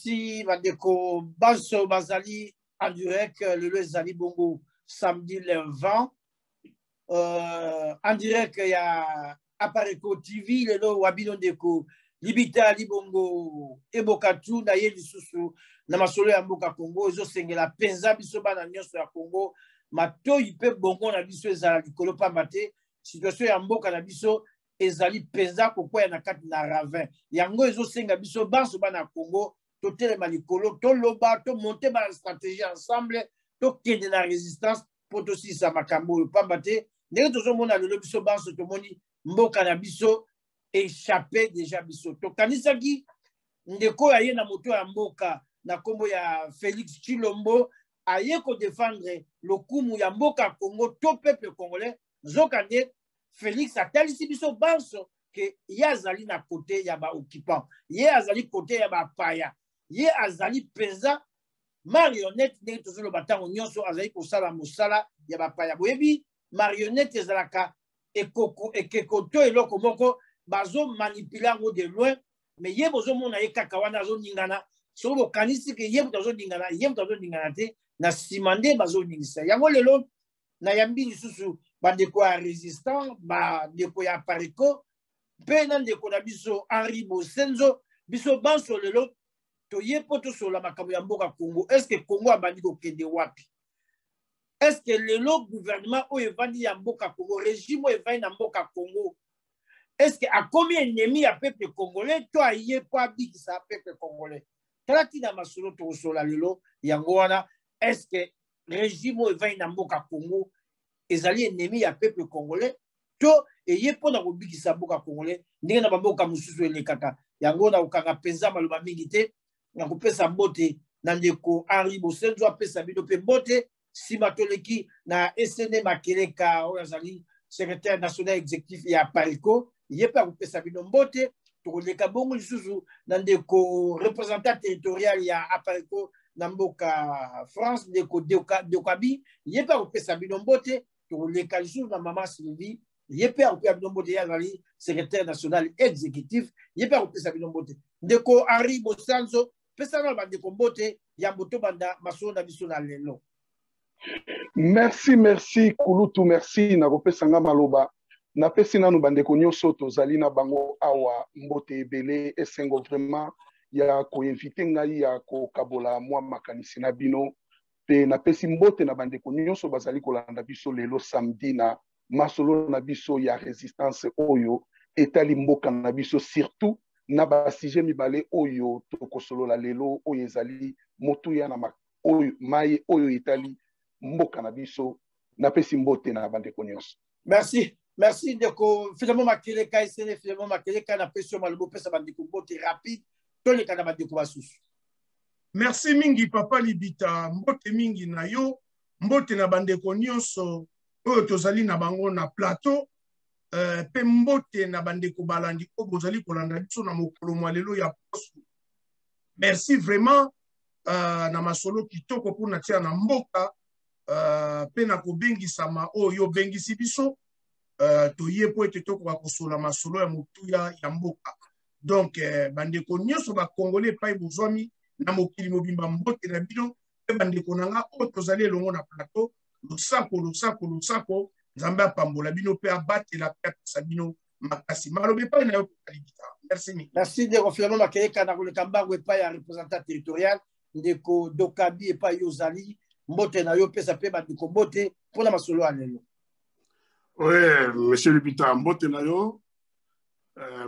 merci Madeko Basso Bazali en direct le Zali Bongo samedi le 20 en direct il y a Apareko TV le no Wabino Deko Libita Libongo Ebokatu na ye lisusu na masolo ya mboka Congo ezo sengela penza biso bana nyonso ya Congo mato ipe bongo na biso ezala likolo pamba te situation ya mboka na biso ezali penza kokwea na kati na ravin yango ezo senga biso banso bana Congo to telema likolo to loba to monter ba stratégie ensemble to kende na résistance pour to sisa makambo pamba te ndenge tozo mona lelo biso banso to moni mboka na biso échappé déjà biso to kanisaki ndeko ya ye na moto ya mboka na kombo ya Félix Tshilombo aye ko défendre le kumu ya mboka Congo to peuple congolais zokande Félix atalisi biso banso que yazali na côté ya ba occupant ye azali côté ya ba paya ye azali peza marionnette ndenge tozolo batango nyonso azali kosala mosala ya ba paya boyebi marionnette ezalaka ekokoto eloko moko bazo manipuler ngo de loin mais ye bozo mona ye kaka wana zo ningana so bo kanisi ke ye bozo ningana ye bozo ningana te na simande bazo ningisa yango lelo na yambi lisusu bandeko ya résistant bandeko ya Apareko mpe na ndeko na biso Henri Bosenzo biso banso lelo toye po tosola makambo ya mboka Congo est-ce que Congo abandi kokende wapi est-ce que lelo gouvernement oyo evandi ya mboka Congo régime oyo evandi na mboka Congo est-ce que a combien ennemi ya peuple congolais to aye po abikisa peuple congolais talaki na masolo tokosola lelo yango wana est-ce que régime oyo evandi na mboka Congo ezali ennemi ya peuple congolais to eye pona kobikisa mboka congolais ndenge na bamboka mosusu elekaka yango na okanga penza maloba mingi te na kopesa mbote na ndeko Henri Bosenzo apesa bino mpe mbote nsima toleki na SN Makeleka oyo azali secrétaire national exécutif ya Apareko ye mpe akopesa bino mbote tokoleka bongo lisusu na ndeko représentant territorial ya Apareko na mboka France ndeko Deokabi ye mpe akopesa bino mbote tokoleka lisusu na mama Sylvie ye mpe akopesa bino mbote ye azali secrétaire national exécutif ye mpe akopesa bino mbote ndeko Henri Bosenzo pesa na bandeko mbote ya mboto banda masolo na biso na lelo. Merci Kulutu, merci na kopesa nga maloba na pesi nanu bandeko nyonso tozali na bango awa mbote ebele esengo vraiment ya koinvite ngai ya kokabola mwa makanisi na bino pe na pesi mbote na bandeko nyonso bazali kolanda biso lelo samedi na masolo na biso ya résistance oyo etali mboka na biso surtout na ba sujet mibale oyo tokosolola lelo oyo ezali motuya na oyo mai oyo etali mboka na biso na pesi mbote na bandeko nyonso. Merci ndeko finalement Makeleka esene finalement Makeleka na pesi malobo pesa bandeko mbote rapide toleka na bandeko basusu. Merci mingi papa Libita mbote mingi na yo mbote na bandeko nyonso oyo tozali na bango na plateau pe mbote na bandeko balandi ko bozali kolanda biso na mokolo mwa lelo ya poso. Merci vraiment na masolo kitoko mpona tia na mboka pe na kobengisama oyo bengisi biso toye po ete tokoka kosola masolo ya motuya ya mboka. Donc bandeko nyonso bakongole epai bozwami na mokili mobimba mbote na bino pe bandeko na nga oyo tozali elongo na plateau losako nzambe apambola bino pe abatela pe apesa bino makasi maloba epai na yo Libita. Merci ndeko finalement Makeleka na koleka mbango epai ya représentant territorial ndeko Dokabi epai yo ozali mbote na yo pesa pe bandeko mbote mpona masolo ya lelo. Oui, monsieur Libita, mbote na yo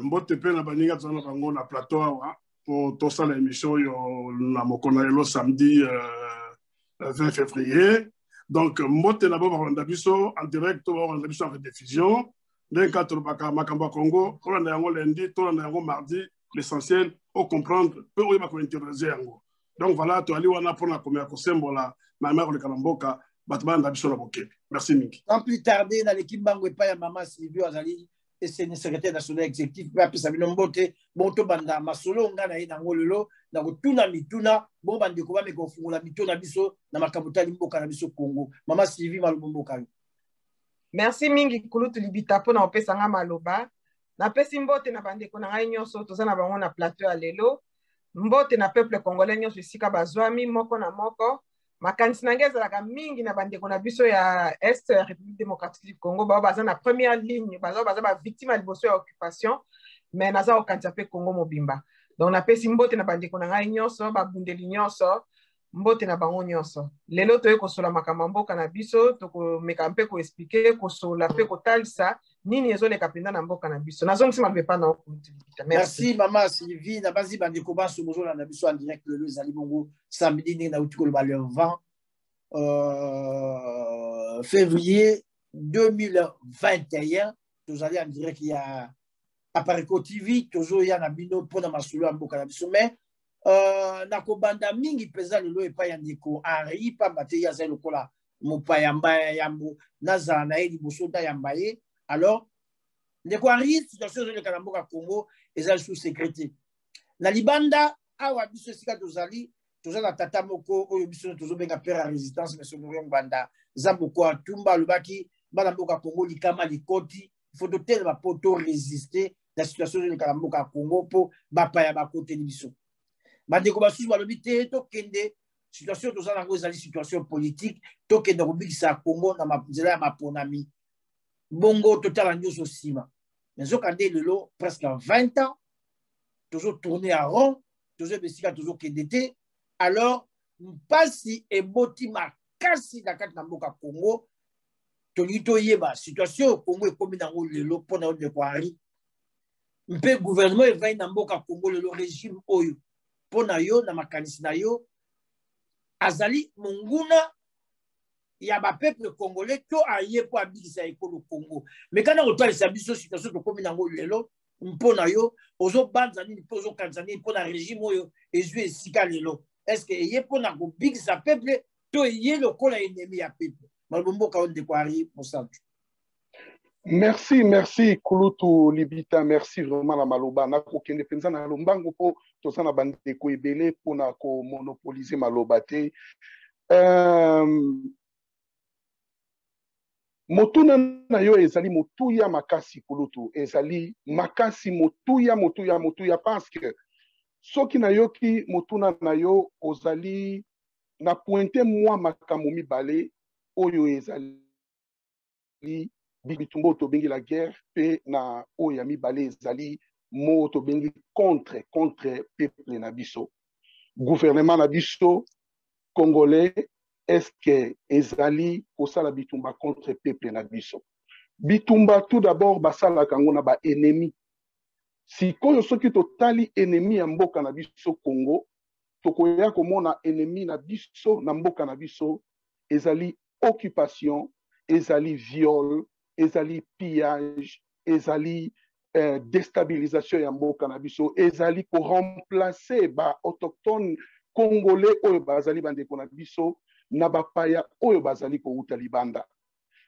mbote pe na baninga tozala bango na plateau awa po tosala émission yo na mokolo lelo samedi 20 février. Donc mbote na bo balanda biso en direct to balanda biso en rediffusion d'un cadre baka makamba Congo tolanda yango lundi tolanda yango mardi l'essentiel au comprendre peu oyo bako intéresser yango. Donc voilà to ali wana pona komya ko sembola na mako le kalamboka batbanda biso la bokebi. Merci mingi. Sans plus tarder dans l'équipe bango epa ya mama Sylvie azali SN secrétaire national exécutif pe apesa bino mbote bonto banda masolo nga na ye na ngolelo na kotuna mituna bo bandeko ba meko fungula mituna biso na makabutali mboka na biso Congo. Mama Sylvie malobo mboka. Merci mingi Kulutu Libita pona opesa nga maloba na pesi mbote na bandeko na ngai nyonso toza na bango na plateau ya lelo mbote na peuple congolais nyonso esika bazwami moko na moko. Makanisi na ngai ezalaka mingi na bandeko na biso ya Est ya République démocratique du Congo, bao baza na première ligne, baza ba victime ya liboso ya occupation, mais naza okanisa pe Congo mobimba. Donc napesi mbote na bandeko na ngai nyonso, babundeli nyonso, mbote na bango nyonso. Lelo toye kosola makambo mboka na biso, tokomeka mpe koexplike, kosola pe kotalisa nini ezoleka penza na mboka na biso. Nazongisi maloba epai na okulutulipita. Merci maman Sylvie, na bazi bandeko baso bozola na biso en direct lelo ezali bongo samedi ndenge na uti koloba le 20 février 2021 tozali en direct ya Apareko TV tozoya na bino mpona masolo ya mboka na biso mais nakobanda mingi mpenza lelo epai ya ndeko Henri pamba te ye azali lokola mopaya mbaya yambo nazala na ye liboso tayamba ye. Alors ndeko Henri situation ezoleka na mboka Congo ezali sous sécurité na libanda awa biso esika tozali na tata moko oyo biso tozobenga père ya résistance monsieur Laurent Banda Zamboko Atumba alobaki bana mboka Congo likama likoti faut totelema po to résister la situation ezoleka na mboka Congo po bapaya bakoteli biso. Bandeko basusu balobi te tokende situation tozala nango ezali situation politique tokende kobikisa Congo na nzela ya maponami bongo totala nyonso nsima mais nzokande lelo presque 20 ans toujours tourner en rond toujours besika toujours kende te. Alors mpasi eboti makasi na kati na mboka Congo tolingi toyeba situation au Congo ekomi nango lelo mpona yo ndeko Henri mpe gouvernement evai na mboka Congo lelo régime oyo mpona yo na makanisi na yo azali monguna ya bapeuple congolais to aye po abikisa ekolo Congo. Mais kana kotalisa biso situation tokomi nango lelo mpona yo ozobanza nini mpo ozokanisa nini mpona régime oyo ezwi esika lelo est-ce que eye mpona kobikisa peuple to eye lokola ennemi ya peuple maloba mboka oyo ndeko Henri Mosantu. Merci Kulutu Libita, merci vraiment la maloba na kokende penza na lombango po toza na bandeko ebele mpona ko monopoliser maloba te. Motuna na yo ezali motuya makasi Kulutu, ezali makasi motuya parce que soki na yo ki motuna na yo ozali na pointe mwa makambo mibale oyo ezali bitumbo tobengi la guerre pe na oyo mibale ezali mo tobengi contre peuple na biso. Gouvernement na biso congolais est-ce que ezali kosala bitumba contre peuple na biso. Bitumba tout d'abord basala kango na ba ennemi. Sikoyo soki totali ennemi ya mboka na biso Congo tokoya komona ennemi na biso na mboka na biso ezali occupation, ezali viol, ezali pillage, ezali déstabilisation ya mboka na biso, ezali ko remplacer ba autochtones congolais oyo bazali bandeko na biso na bapaya oyo bazali ko uta libanda.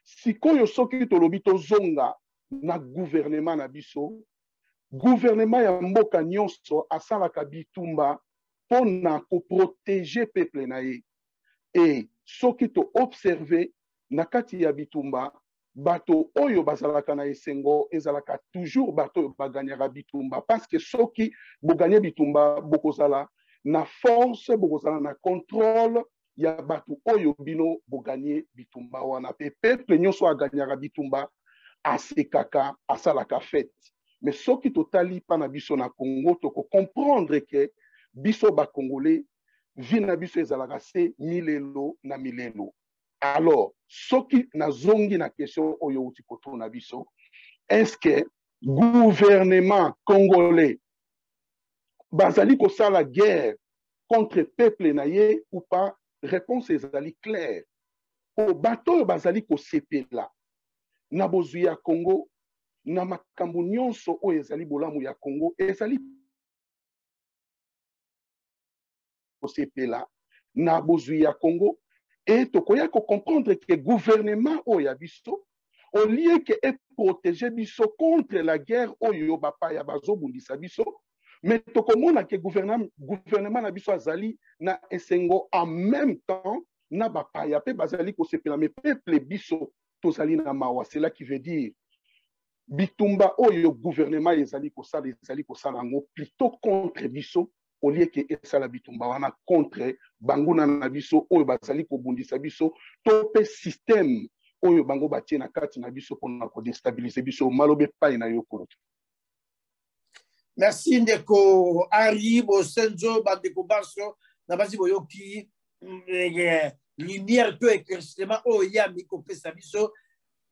Sikoyo soki tolobi tozonga na gouvernement na biso, gouvernement ya mboka nyonso asalaka bitumba pona ko protéger peuple na ye. Et soki to observer na kati ya bitumba bato oyo bazalaka na esengo ezalaka toujours bato oyo baganyaka bitumba parce que soki boganye bitumba bokozala na force bokozala na contrôle ya bato oyo bino boganye bitumba wana pe peuple nyonso aganyaka bitumba asekaka asalaka fête. Mais soki totali pa na biso na Congo toko comprendre que biso ba Congolais vie na biso ezalaka se milelo na milelo. Alors, soki nazongi na question oyo uti koto na biso, est-ce que gouvernement congolais bazali kosala guerre contre peuple na ye ou pas? Réponse ezali claire. O bato bazali kosepela na bozwi ya Congo na makambo nyonso oyo ezali bolamu ya Congo ezali kosepela na bozwi ya Congo. Et tokoya ko comprendre que le gouvernement oya biso au lieu que est protéger biso contre la guerre oyo bapa ya bazo bundisa biso, mais tokomona que gouvernement na biso azali na esengo en même temps na bapa ya pe bazali ko sepela mais peuple biso tozali na mawa. C'est là qui veut dire bitumba oyo gouvernement ezali ko sala ngo plutôt contre biso au lieu que esala bitumba wana contre banguna na biso oyo bazali kobundisa biso to pe système oyo bango batie na kati na biso pona ko déstabiliser biso malobe pai na yo kulutu. Merci ndeko Henri Bosenzo bandeko baso na basi boyoki lumière to éclaircissement oyo ya mikopesa biso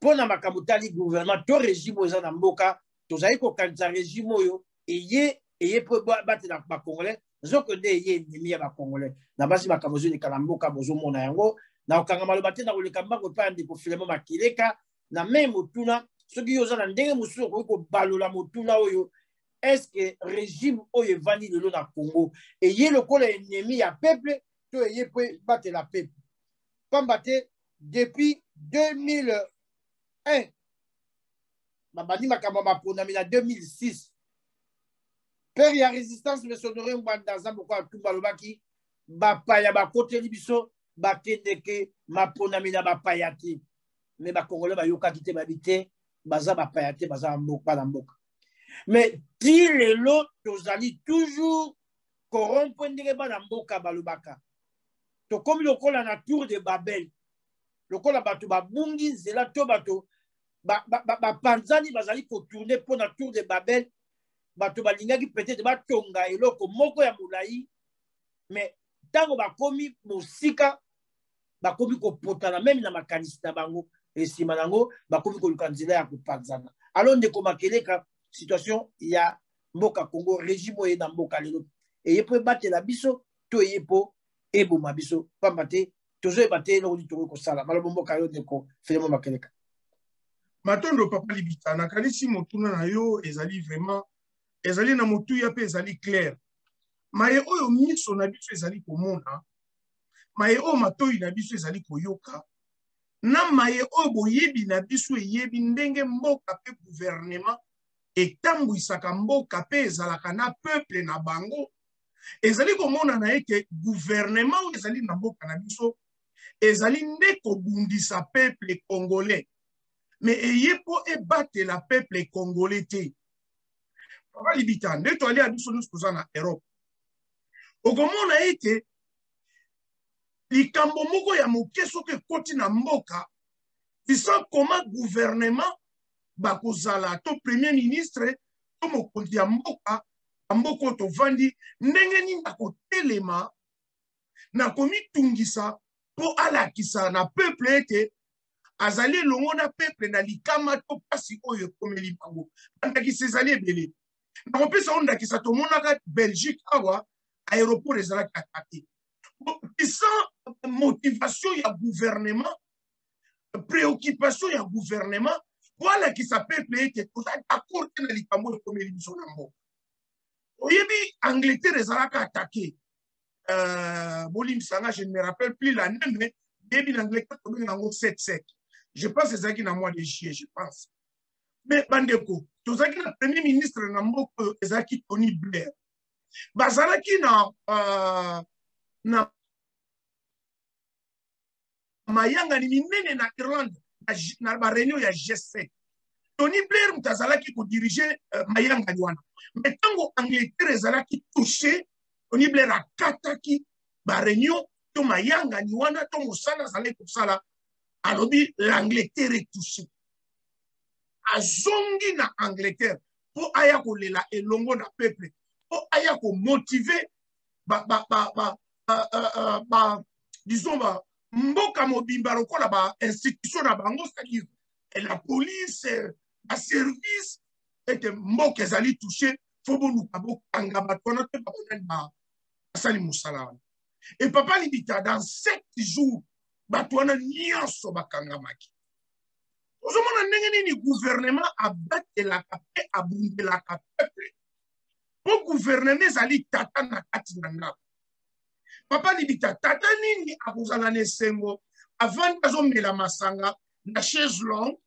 pona makambo tali gouvernement to régime oyo na mboka tozali kokanisa régime oyo eye po batela ba congolais zoko nde eye ennemi ya ba congolais na basi makambo zo lekala mboka bozomona yango na okanga maloba te na koleka mbango epai ya ndeko Filemo Makileka na me motuna soki yo oza na ndenge mosusu okoki kobalola motuna oyo est-ce que régime oyo evandi lelo na Congo eye lokola ennemi ya peuple to eye po batela peuple pamba te depuis 2001 babandi makambo baponami na 2006 père ya résistance mesonore mbanda za moko atumba alobaki bapaya bakoteli biso bakendeke maponami na bapaya te me bakongole bayokaki te babi te baza bapaya te baza na mboka mais ti lelo tozali toujours corrompre ndenge bana mboka balobaka tokomi lokola na tour de Babel lokola bato babungi nzela to bato bapanzani bazali kotourne mpo na tour de Babel bato balingaki peut-être batonga eloko moko ya molai mais ntango bakomi mosika bakomi kopotana meme na makanisi na bango esima nango bakomi koluka nzela ya kopanzana alors ndeko Makeleka situation ya mboka Congo régime oyo na mboka lelo eye po ebatela biso to eye po eboma biso pamba te tozoyeba te eloko nini tokoki kosala maloba mboka yo ndeko Filemo Makeleka. Matondo papa Libita nakanisi motuna na yo ezali vraiment ezali na motuya pe ezali clair maye oyo miso na biso ezali komona maye oyo matoi na biso ezali koyoka na maye oyo boyebi na biso eyebi ndenge mboka pe gouvernement etambwisaka mboka pe ezalaka na peuple na bango ezali komona na ete gouvernement oyo ezali na mboka na biso ezali nde kobundisa peuple congolais mais eye po ebatela peuple congolais te. Papa Libita nde toali ya biso nyonso toza na Europe okomona ete likambo moko ya moke soki ekoti na mboka bisa koma gouvernement bakozala to premier ministre to mokonzi ya mboka oyo tovandi ndenge nini akotelema na komitungisa po alakisa na peuple ete azali elongo na peuple na likama to pasi oyo ekomeli bango bandakisa ezali ebele nakopesa oyo ndakisa tomonaka Belgique awa aéroport ezalaki atake sans motivation ya gouvernement préoccupation ya gouvernement po alakisa peuple ete toza d'accord te na likambo ekomeli biso na mboka oyebi Angleterre ezalaka atake bolimbisanga je ne me rappelle plus la neme yebi na Angleterre tobenga yango 7-7 je pense ezalaki na mois de juillet je pense mais bandeko tozalaki na premier ministre na mboka oyo ezalaki Tony Blair bazalaki na mayangani minene na Irlande na bareunion ya G7 Tony Blair moto azalaki kodirige mayangani wana mais ntango Angleterre ezalaki touché Tony Blair akataki bareunion to mayangani wana to mosala azalaki kosala alobi l'Angleterre est touchée azongi na Angleterre po aya kolela elongo na peuple po aya ko motiver disons mboka mobimba lokola ba institution na bango c'est-à-dire la police la service ete mboka ezali touché fo boluka bokanga bato wana te babonani basali mosala wana et Papa Libita dans 7 jours bato wana nyonso bakangamaki ozomona ndenge nini gouvernement abatelaka mpe abundelaka peuple po gouvernement ezali tata na kati na ndako Papa Libita tata nini akozala na esengo avant azomela masanga na chaise longue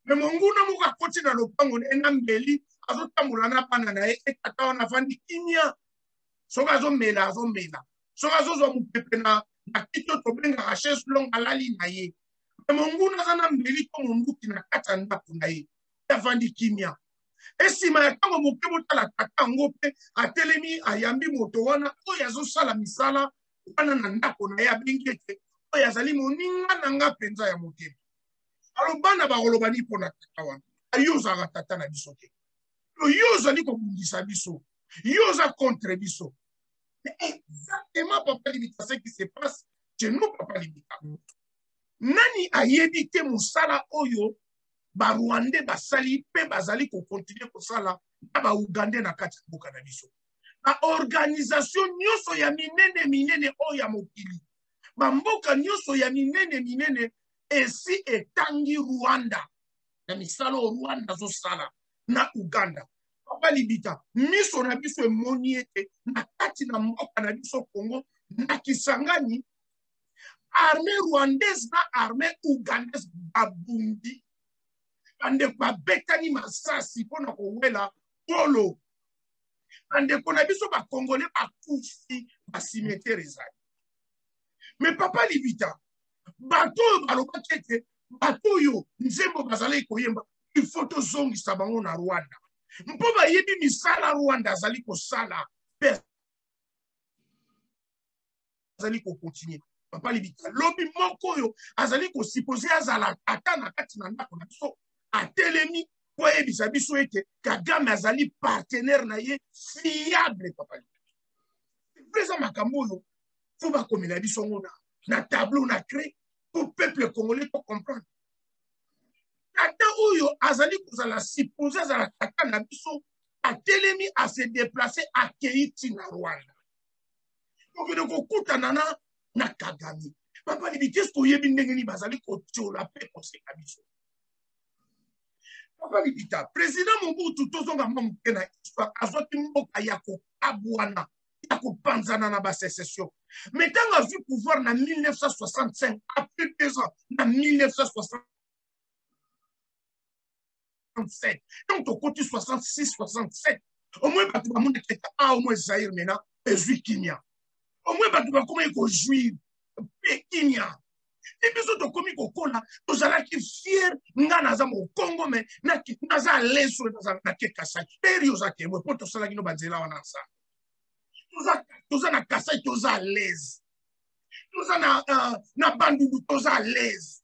me monguna moko akoti na lopango na mbeli azotambola na bana na ye tata wana avandi kimia soki azomela soki azozwa mopepe na kito tobengaka chaise longue alali na ye me monguna aza na mbeli to monduki na kati ya ndako na ye avandi kimia Et si ma yatango moke botala tata ngo pe atelemi ayambi moto wana oyo azosala misala wana na ndako na ye abengi ete oyo azali moninga na nga mpenza ya motema. Alors bana bakoloba ni mpona tata wana yo ozalaka tata na biso te, yo ozali kobundisa biso, yo oza contre biso. C'est exactement Papa Libita ce qui se passe chez nous, Papa Libita. Nani ayebi te musala oyo ba Rwandais basali pe bazali ko continuer ko sala na ba Ugandais na kati mboka na biso. Ba organisation nyonso ya minene oyo ya mokili, ba mboka nyonso ya minene esi etangi Rwanda na misala o Rwanda zo sala na Uganda. Papa Libita miso na biso emoni ete na kati na mboka na biso Congo na Kisangani armée rwandaise na armée ougandaise babundi ande babetani masasi pona kowela polo ande kona biso ba congolais bakufi basimetere ezali. Mais Papa Libita bato baloba kete bato yo nzembo bazali koyemba il faut tozongisa bango na Rwanda mpo bayebi misala Rwanda azali kosala pe azali kokontinue. Papa Libita lobi moko yo azali ko supposer azala ata na kati na ndako na biso atelemi po yebisa biso ete Kagame azali partenaire na ye fiable. Papa Libita presa makambo yo faut ba komela biso ngona na tableau na créé pour peuple congolais pour comprendre. Tata oyo azali kozala supposer azala tata na biso atelemi à se déplacer à Keiti na Rwanda. Donc de kokutana na Kagame. Papa Libita ce koyebi ndenge ni bazali kotiola pe koseka biso. Papa Libita président Mobutu tozonga moke na histoire azwaki mboka ya kokabwana ya kopanzana na ba sécession. Mais tant a vu pouvoir na 1965 après 2 ans na 1967 donc au côté 66-67 au moins batu ba monde keta au moins Zaire maintenant ezui Kimia au moins batu ba comment ko jouir Kimia et puis to komi ko kola tozala ki fier nga na za mo Congo mais na za leso na ke Kasai perio za ke mo poto sala kino banzela wana sa toza na Kasai toza l'aise toza na Bandundu toza l'aise.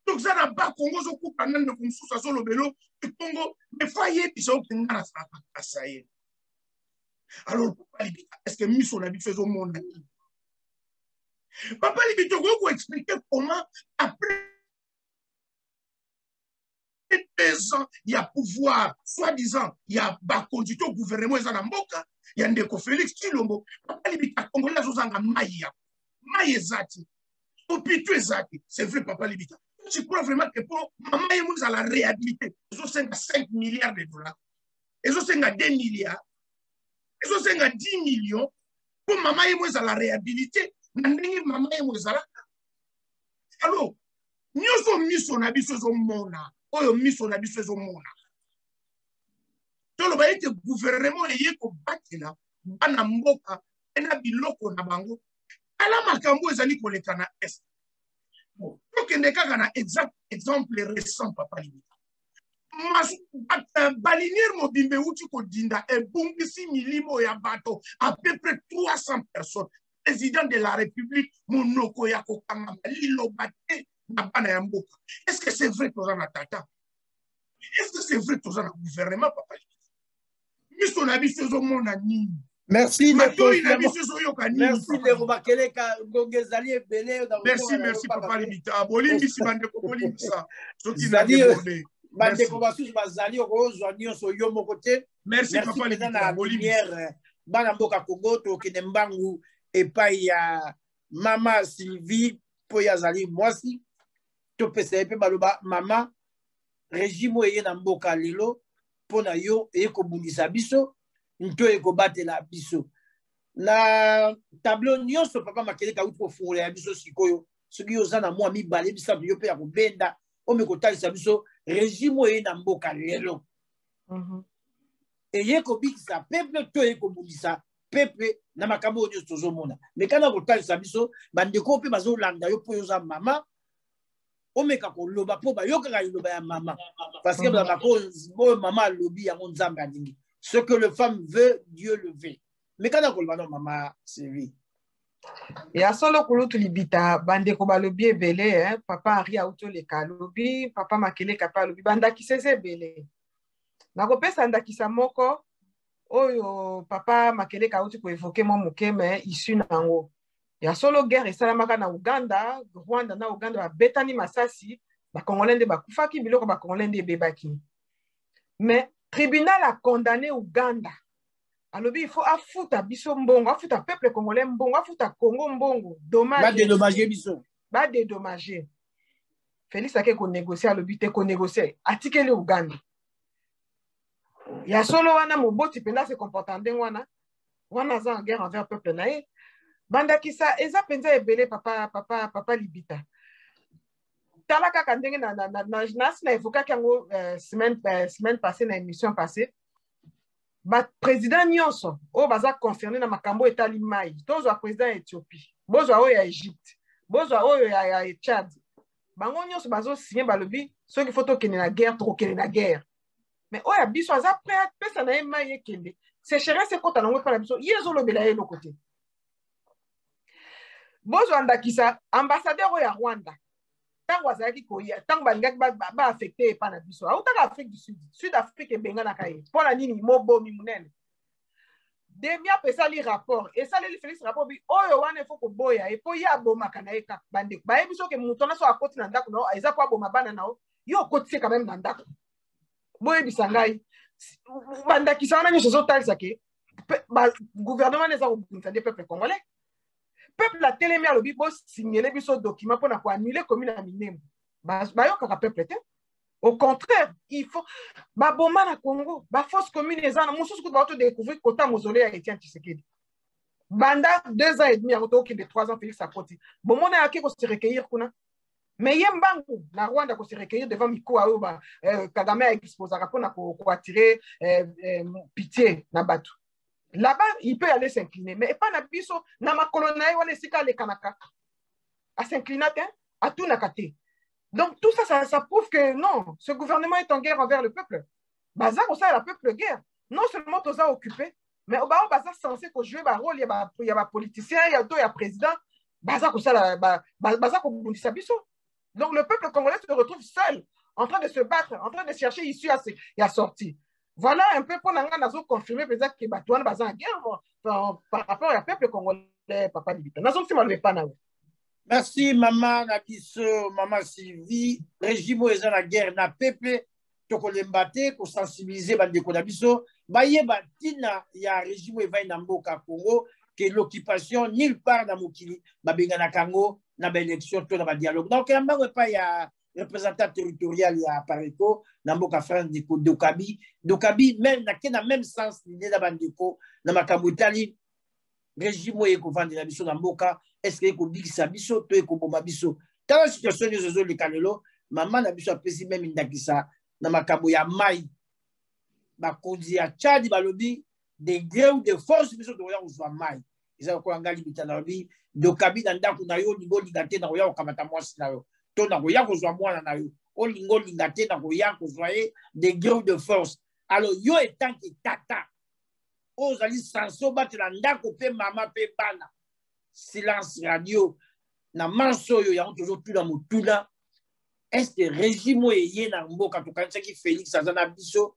Donc ça n'a pas Congo zo coupe nan de kumsusa solo belo Congo mais faye biso kinga na sa Kasai. Alors Papa Libita est-ce que miso na biso zo monde Papa Libita vous expliquer comment après 2 ans il y a pouvoir soi-disant il y a ba conduite au gouvernement za na mboka ya ndeko Félix Tshilombo. Papa Libita Congolais zo zanga maya ezati opitu ezati c'est vrai. Papa Libita je crois vraiment que pour maman et moi à la réhabiliter ils ont 5 milliards de dollars ils ont 2 milliards ils ont 10 millions pour maman et moi à la réhabiliter maman et moi alors nous sommes mis sur nabiso zo mona oyo miso na biso zo mona to lo ba ete gouvernement eye ko batela bana mboka ena biloko na bango ala makambo ezali koleka na est. Donc il y a un exemple récent. Papa Libita balinière mobimbe uti ko dinda e bungisi milimo ya bato à peu près 300 personnes. Président de la République monoko ya ko kanga lilo bate na bana ya mboka. Est-ce que c'est vrai que na tata? Est-ce que c'est vrai que na gouvernement? Papa Libita miso na biso zo mona nini? Merci merci Papa Libita bolimbisi bandeko bolimbisa soki na débordé bandeko basusu bazali kozwa nyonso yo moko te. Merci Papa Libita bolimbisa bana mboka Congo tokende mbangu epai ya mama Sylvie po yazali mwasi topesa epe baloba mama régime eye na mboka lelo pona yo eye kobundisa biso nto ekobatela biso na tableau nyonso papa Makeleka uti kofungola ya biso sikoyo soki oza na mwa mibale bisato yo mpe ya kobenda ome kotalisa biso régime eye na mboka lelo eye kobikisa peuple to eye kobundisa peuple na makambo oyo nyonso tozomona mais kana kotalisa biso bandeko mpe bazolanda yo mpo oza mama omeka ko loba po ba yoka loba ya maman parce que ba ko maman lobi ya nzambe adingi ce que le femme veut Dieu le veut mais quand on va maman c'est vie ya solo kulutu libita bande ko balobi ebele hein papa ari auto le kalobi papa makele kapa lobi banda kisese ebele na ko pesa ndakisa moko oyo papa makele ka auto ko évoquer mo moke mais issu nango ya solo guerre esalamaka na Uganda Rwanda na Uganda ba betani masasi ba congolais nde bakufaki biloko ba congolais nde bebaki mais tribunal a condamné Uganda alobi il faut afuta biso mbongo afuta peuple congolais mbongo afuta Congo mbongo dommage ba dédommager biso ba dédommager Félix ake ko négocier alobi te ko négocier atikeli Uganda ya solo wana moboti penda se comportant ndenge wana za en guerre envers peuple na ye bandakisa eza penza ebele papa libita tala kaka ndenge na evokaki yango semaine passée na émission passée ba président nyonso oyo baza concerné na makambo etali mai tozwa président ya Éthiopie bozwa oyo ya Égypte bozwa oyo ya Tchad bango nyonso bazosigné balobi soki fo tokende na guerre tokokende na guerre mais oyo ya biso aza prêt apesa na ye mai ekende sécheresse ekota nango epa na biso ye ezolobela ye eloko te bozwa ndakisa ambassadeur oyo ya Rwanda tango azalaki koya tango balingaki baaffecte epa na biso autaka Afrique du Sud Afrique ebenganaka ye mpona nini mobomi munene demi apesali rapport esaleli Félix rapport bi oyo wana efo koboya epo ye abomaka na ye kaka bandeko bayebi soki moto wana so akoti na ndako nao eza po aboma bana nao yo okotise quand même na ndako boyebisa ngai bandakisa wana nyonso ezotalisa ke gouvernement eza kobundisa nde peuple congolais peuple a telemi alobi bosignele biso document mpona koannule commune ya Minembwe bayokaka peuple te au contraire il faut baboma na Congo bafausse commune eza na mosusu kutu baotodécouvrir kota mausolée ya Etienne Tshisekedi banda 2 ans et demi yango tokende 3 ans Félix akoti bomona yaki kose recueillir kuna mais ye mbangu na Rwanda kose recueillir devant mikuwa oyo Kagame aexposaka mpona koattirer pitié na bato. Là-bas, il peut aller s'incliner. Mais pas na biso, na makolonaï, wale sika le kanaka. À s'incliner, à tout nakate. Donc tout ça, ça prouve que non, ce gouvernement est en guerre envers le peuple. Baza, ça, le peuple guerre. Non seulement tous a occupé, mais au bas, baza censé que jouer un rôle, il y a politicien, il y a président. Baza, ça, baza, ça biso. Donc le peuple congolais se retrouve seul, en train de se battre, en train de chercher issue à sortir. Voilà un peu pour nous confirmer peut-être que Batouane est en guerre par rapport au peuple congolais, papa Libita. Merci, maman Nakiso, maman Sylvie. Régime est en guerre, na pepe, tokolembate, pour sensibiliser Bandeko Nabiso. Baye Batina, il y a un régime qui va en Mboka Congo, que l'occupation nulle part dans Mokili, Babengana Kango, na l'élection, tout dans le dialogue. Donc, il n'y a représentant territorial ya Pareko na mboka France de Dokabi même na même sens l'idée da bandeko na makambo tali régime e ko vendre na biso na mboka est-ce que ko bikisa biso to e ko boma biso tala situation de zozo le kalelo maman na biso apesi même ndakisa na makambo ya mai ba konzi ya Tchad balobi de gré ou de force biso to ya uzwa mai isa ko angali bitana lobi Dokabi na ndako na yo lingo ligate na yo kamata mwasi na yo na koya kozwa mwana na yo olingo lingate na koya kozwa ye des guerres de force alors yo etant que tata ozali sanso batela ndako pe mama pe bana silence radio na manso yo ya toujours tout na motuna est ce régime eye na mboka tokanisa ki Félix azana biso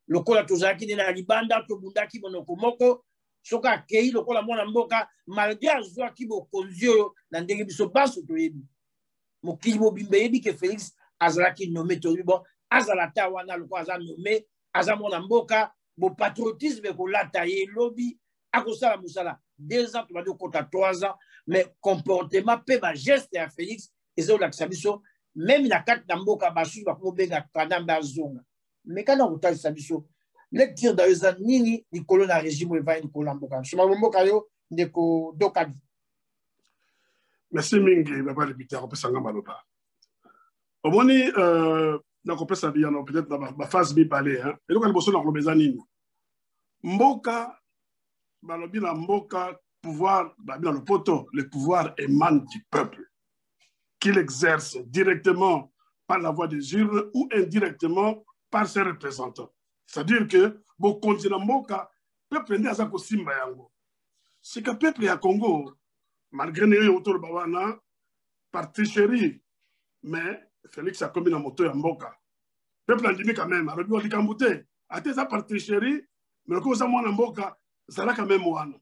lokola tozalaki na libanda tobundaki monoko moko soka akei lokola mwana mboka malgré azwaki bokonzi oyo na ndenge biso baso toyebi mokili mobimba yebi ke Félix azalaki nommé to bon azalata wana loko aza nommé azamona mboka bo patriotisme ko lata ye lobby akosala musala 2 ans to badi kota 3 ans mais comportement pe ba geste ya Félix ezo la biso même na carte na mboka basu ba ko benga kanamba zonga mais kana kotalisa biso lecture da yeza nini likolo na régime eva ni kolamboka soma mboka yo ndeko Dokabi. Merci mingi baba Libita kopesanga maloba. Omoni na kopesa dia no peut-être na phase bi parler hein. Et donc on bosso na kolobeza nini. Mboka balobi na mboka pouvoir babila le poto, le pouvoir émane du peuple. qu'il exerce directement par la voie des urnes ou indirectement par ses représentants. C'est-à-dire que bon continent moka peuple ndi azako simba yango. C'est que peuple ya Congo malgré les autour bawana par tricherie mais Félix a commis la moto ya mboka. Peuple andimi quand même alors lui likambute ate ça par tricherie mais ko za mwana mboka zala quand même wana.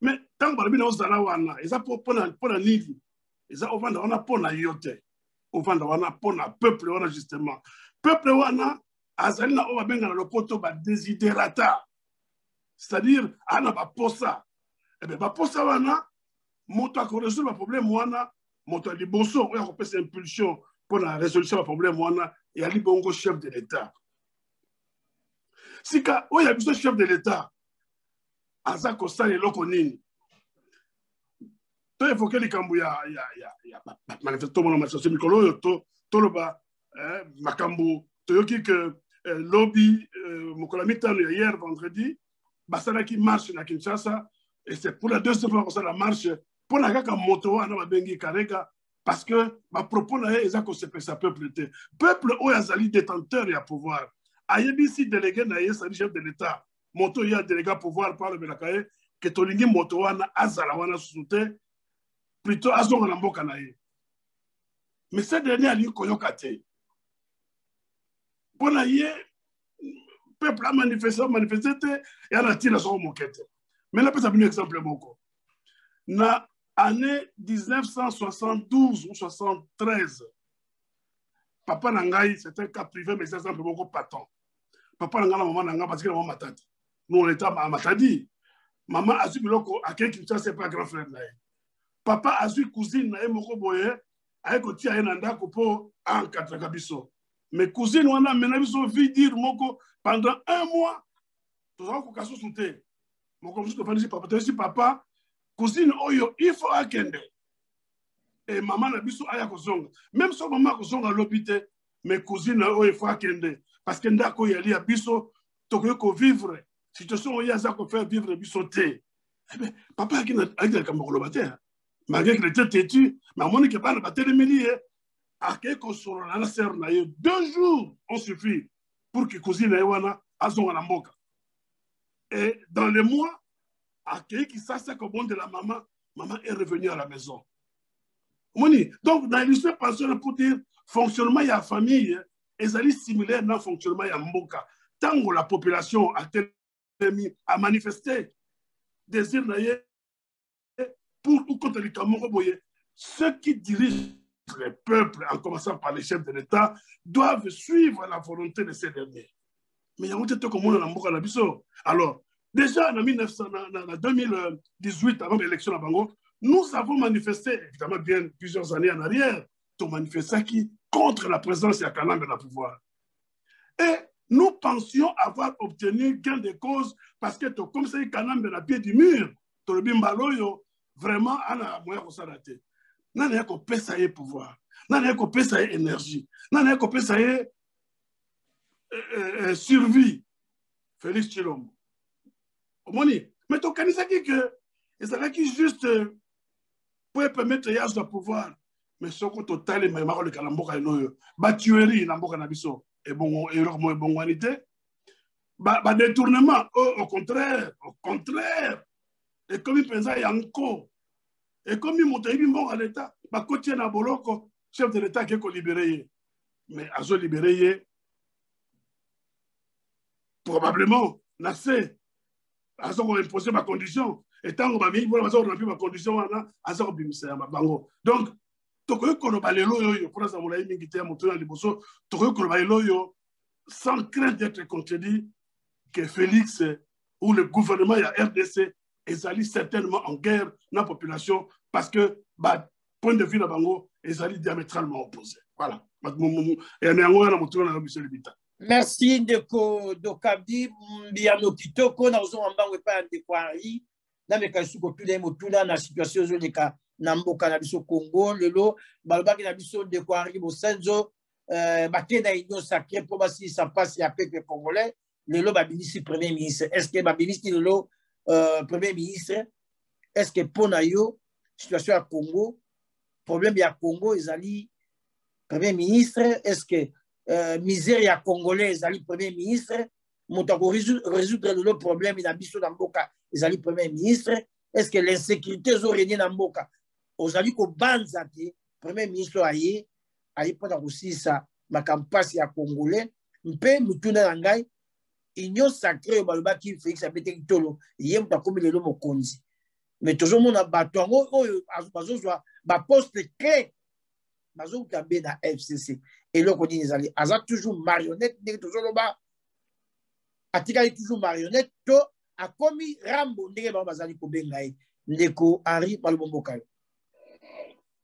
Mais tant que barbina ozala wana eza pona nini eza ovanda wana pona yote ovanda wana pona peuple wana justement peuple wana azali na oba benga na lopoto ba desiderata c'est-à-dire ana ba posa et ben ba posa wana moto a résoudre le problème wana moto liboso oya ko pesa impulsion pour la résolution du problème wana et ali bongo chef de l'état sika oya biso chef de l'état aza ko sala eloko nini to évoquer les kambu ya manifestement na manifestation mikolo yo to loba makambu toyoki que lobby mokolami tano hier vendredi basala qui marche na Kinshasa et c'est pour la deuxième fois que ça la marche pour la kaka moto wana babengi kareka parce que ba propos na eza ko sepesa peuple te peuple o yazali détenteur ya pouvoir ayebisi délégué na yesa chef de l'état moto ya délégué pouvoir par le belakaye que tolingi moto wana azala wana souté plutôt azonga na mboka na ye mais ce dernier ali koyoka te pona ye peuple a manifesté et a tiré son moquette. Mais là, peut-être un exemple moko. Na année 1972 ou 73, papa Nangaï, c'était un cas privé, mais c'est un exemple beaucoup patent. Papa Nangaï, maman Nangaï, parce que maman Matadi. Nous, on était à Matadi. Maman a su biloko, à quelqu'un qui ne sait pas grand frère. Papa a su cousine, na moko boye, a écouté à un anda pour en quatre kabiso. Mais cousine, on a mené son vie dire moko pendant un mois. Tout ça, on a souté. Mon comme je papa, cousine oyo, il faut akende. Et maman a biso aya kozonga. Même si maman kozonga l'hôpital, mais cousine oyo, il faut akende. Parce que ndako yali a biso, tokoyo ko vivre. Situation oyo aza ko faire vivre biso te. Eh bien, papa a kende kamokolo bate. Malgré qu'il était têtu, mais à mon équipe, il a battu les milliers. À quelques jours, on a 2 jours, on suffit pour que cousine Ewana a son amboka. Et dans les mois, à quelqu'un ça c'est comme bon de la maman, maman est revenue à la maison. Donc, dans l'histoire pensionnaire pour dire fonctionnement de la famille, ils allaient similaire dans le fonctionnement de mboka. Tant que la population a manifesté désir pour ou contre les Camerounais, ceux qui dirigent les peuples, en commençant par les chefs de l'État, doivent suivre la volonté de ces derniers. Mais il y a un peu comme on a alors, déjà en 2018, avant l'élection à Bango, nous avons manifesté, évidemment bien plusieurs années en arrière, nous manifesté qui contre la présence de Kanambe dans le pouvoir. Et nous pensions avoir obtenu gain de cause parce que comme c'est Kanambe à pied du mur, vraiment, on a moyen de s'arrêter. Nous n'avons pas ça pouvoir, nous n'avons pas ça énergie, nous n'avons pas ça survie. Félix Tshilombo. Mais tu connais ça que c'est qui juste pour permettre à ce pouvoir. Mais ce qu'on total et même le calamboka et nos tuerie n'amboka nabiso et bon et leur bonité. Détournement au contraire. Et comme il pensait encore et comme il montait bon à l'état, côté na boloko chef de l'état qui est libéré. Mais à se libérer probablement nassé à ce qu'on a imposé ma condition et tant qu'on m'a mis pour la ma condition à ce qu'on a bango donc toko ko ba lelo yo pour ça moulaï mingi te moto na liboso toko ko ba lelo yo sans crainte d'être contredit que Félix ou le gouvernement ya RDC ils allaient certainement en guerre dans la population parce que point de vue la bango ils allaient diamétralement opposés. Voilà. Et merci Ndeko Dokabdi Mbiano Kitoko na ozo mbango pa Ndekwari na mekasuko tuna motuna na situation zoleka na mboka na biso Congo lelo balobaki na biso Ndekwari bosenzo bakena union sacrée pour basi ça passe ya peuple congolais lelo ba ministre premier ministre est-ce que ba ministre lelo premier ministre est-ce que pour na yo situation à Congo problème ya Congo ezali premier ministre, est-ce que misère ya congolais ezali premier ministre, moto ko résoudre le problème na biso na mboka ezali premier ministre, est-ce que l'insécurité zo régner na mboka ozali ko banza te premier ministre aye pona kosisa makampasi ya congolais mpe mutuna na ngai union sacrée balobaki Félix Abete Tolo ye moto akomi lelo mokonzi mais tozomona bato yango oyo bazozwa baposte clé bazouta be na FCC eloko nini ezali aza toujours marionnette ndenge tozoloba atikali toujours marionnette to akomi rambo ndenge bango bazali kobenga ye ndeko Henri Malubomboka.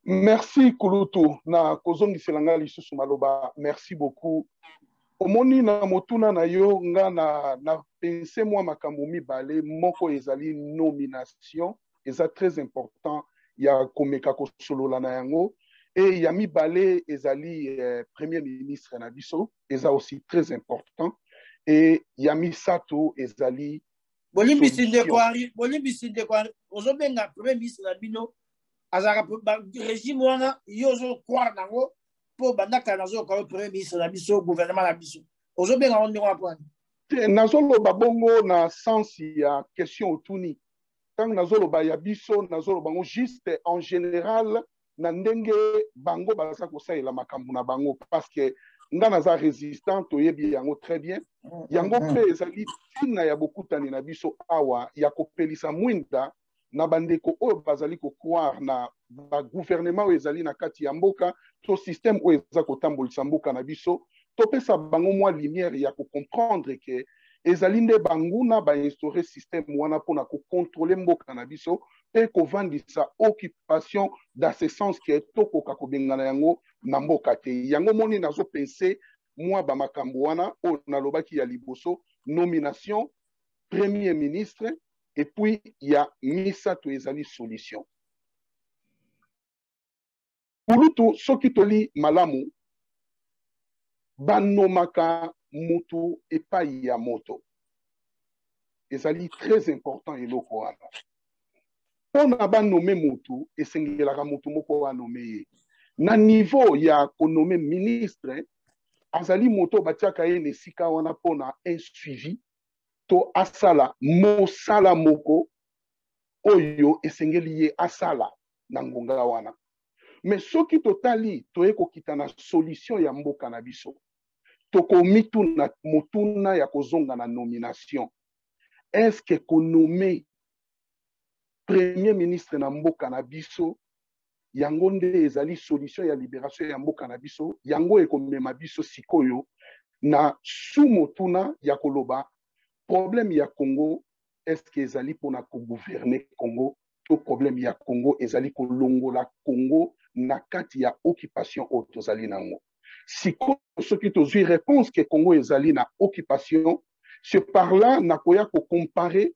Merci Kulutu na kozongisela nga lisusu maloba. Merci beaucoup. Omoni na motuna na yo nga na pense moi makambo mibale moko ezali nomination eza très important ya komeka kosolola na yango et ya mibale ezali premier ministre na biso eza aussi très important et ya misato ezali bolimbisi ndeko ozobenga premier ministre na bino azaka régime wana yozo croire nango po bandaka nazo ka premier ministre na biso gouvernement na biso ozobenga on ndeko apani nazoloba bongo na sens ya question otuni tant nazoloba ya biso nazoloba ngo juste en général na ndenge bango baza kosalela makambo na bango parce que nga naza résistant toyebi yango très bien yango mpe ezali ntina ya bokutani na biso awa ya kopelisa mwinda na bandeko oyo bazali kokroire na bagouvernement oyo ezali na kati ya mboka to système oyo eza kotambolisa mboka na biso topesa bango mwa lumière ya kocomprendre ke ezali nde banguna bainstaure système wana mpona kocontrôle mboka na biso mpe kovandisa occupation dans ce sens ke tokoka kobengana yango na mboka te yango moni nazopense mwa bamakambo wana oyo nalobaki ya liboso nomination premier ministre et puis ya misato ezali solution kulutu soki toli malamu banomaka mutu epai ya moto ezali très important eloko wana mpona banome mutu esengelaka mutu moko wanome ye na niveau ya konome ministre azali moto batiaka ye na esika wana mpona un suivi to asala mosala moko oyo esengeli ye asala na ngonga wana mais soki totali toye kokita na solution ya mboka na biso tokomituna motuna ya kozonga na nomination est-ce que konome premier ministre na mboka na biso yango nde ezali solution ya libération ya mboka na biso yango ekomema biso sikoyo na sous motuna ya koloba problème ya Congo est-ce que ezali pona ko gouverner Congo to problème ya Congo ezali kolongola Congo na kati ya occupation oyo tozali nango sikoyo soki tozwi réponse ke Congo ezali na occupation ce par là nakoya kocompare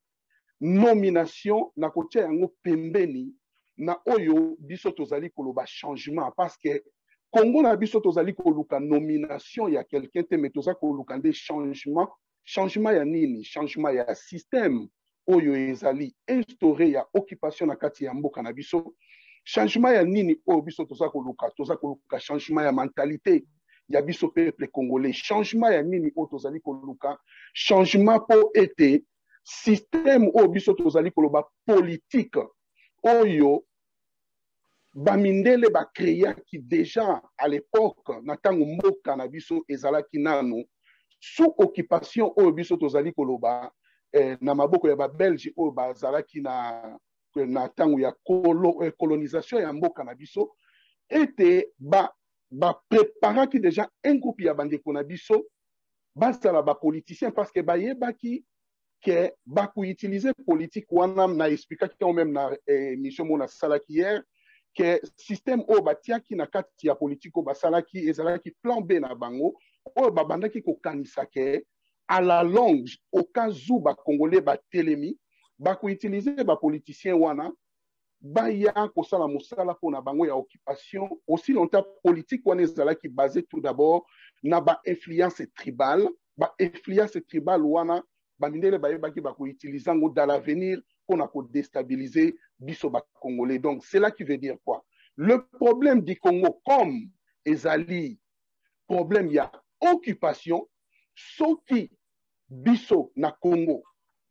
nomination nakotia yango pembeni na oyo biso tozali koloba changement parce que Congo na biso tozali koluka nomination ya quelqu'un te mais toza koluka nde changement ya nini changement ya système oyo ezali instauré ya occupation na kati ya mboka na biso changement ya nini oyo biso toza koluka changement ya mentalité ya biso peuple congolais changement ya nini oyo tozali koluka changement po ete système oyo biso tozali koloba politique oyo bamindele bakreaki déjà à l'époque na ntango mboka na biso ezalaki nano sous occupation oyo biso tozali koloba na maboko ya babelge oyo bazalaki na ntango ya colonisation ya mboka na biso ete bapreparaki déjà un groupe ya bandeko na biso bazala bapoliticien parce que bayebaki ke bakoutilize politique wana na explikaki quand même na émission mo nasalaki hier ke système oyo batiaki na kati ya politique oyo basalaki ezalaki plan B na bango oyo babandaki kokanisa ke à la longue au cas où bakongolais batelemi bakoutilize bapoliticien wana baya kosala mosala mpona bango ya occupation aussi longtemps politique wana ezalaki basé tout d'abord na bainfluence tribale wana bamindele bayebaki bakoutilize yango dans l'avenir mpona kodestabiliser biso bakongolais donc c'est là qui veut dire quoi Le problème du Congo, comme ezali, problème, il y a occupation, soki biso na Congo,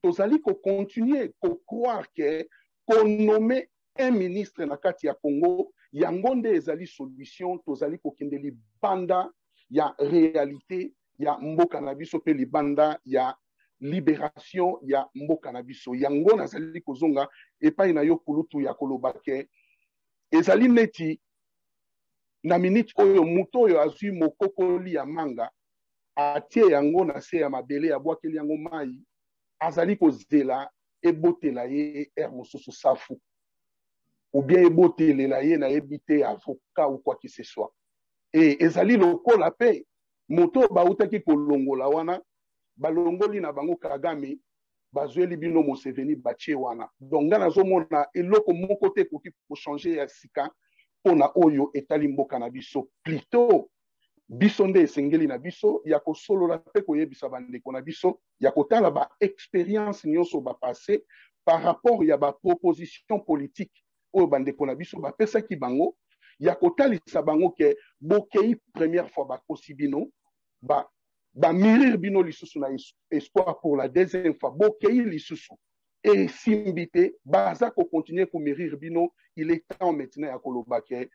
tozali ko continuer ko croire que qu'on nomme un ministre na kati ya Congo, yangonde ezali solution, tozali ko kendeli banda, ya réalité, ya mboka na biso pe libanda, ya libération, ya mboka na biso. Yango nazali kozonga epai na yo kulutu ya kolobake ezali neti na minute oyo muto oyo azwi mokokoli ya manga atie yango na se ya mabele abwakeli yango mai azali kozela ebotela ye er mosusu safu ou bien ebotelela ye na ebite avocat ou quoi que ce soit. Et ezali lokola pe moto bautaki kolongola wana balongoli na bango Kagame bazweli bino Museveni batie wana. Donc nga nazomona eloko moko te koki ko changer ya sika pona oyo etali mboka na biso. Plutôt biso nde esengeli na biso ya kosolola pe koyebisa bandeko na biso ya kotala ba expérience nyonso ba passé par rapport ya ba proposition politique oyo bandeko na biso bapesaki bango ya kotalisa bango ke bokei première fois bakosi bino ba mirir bino lisusu na espoir pour la deuxième fois bokei lisusu et simbite baza ko continuer ko mirir bino. Il est temps maintenant ya koloba ke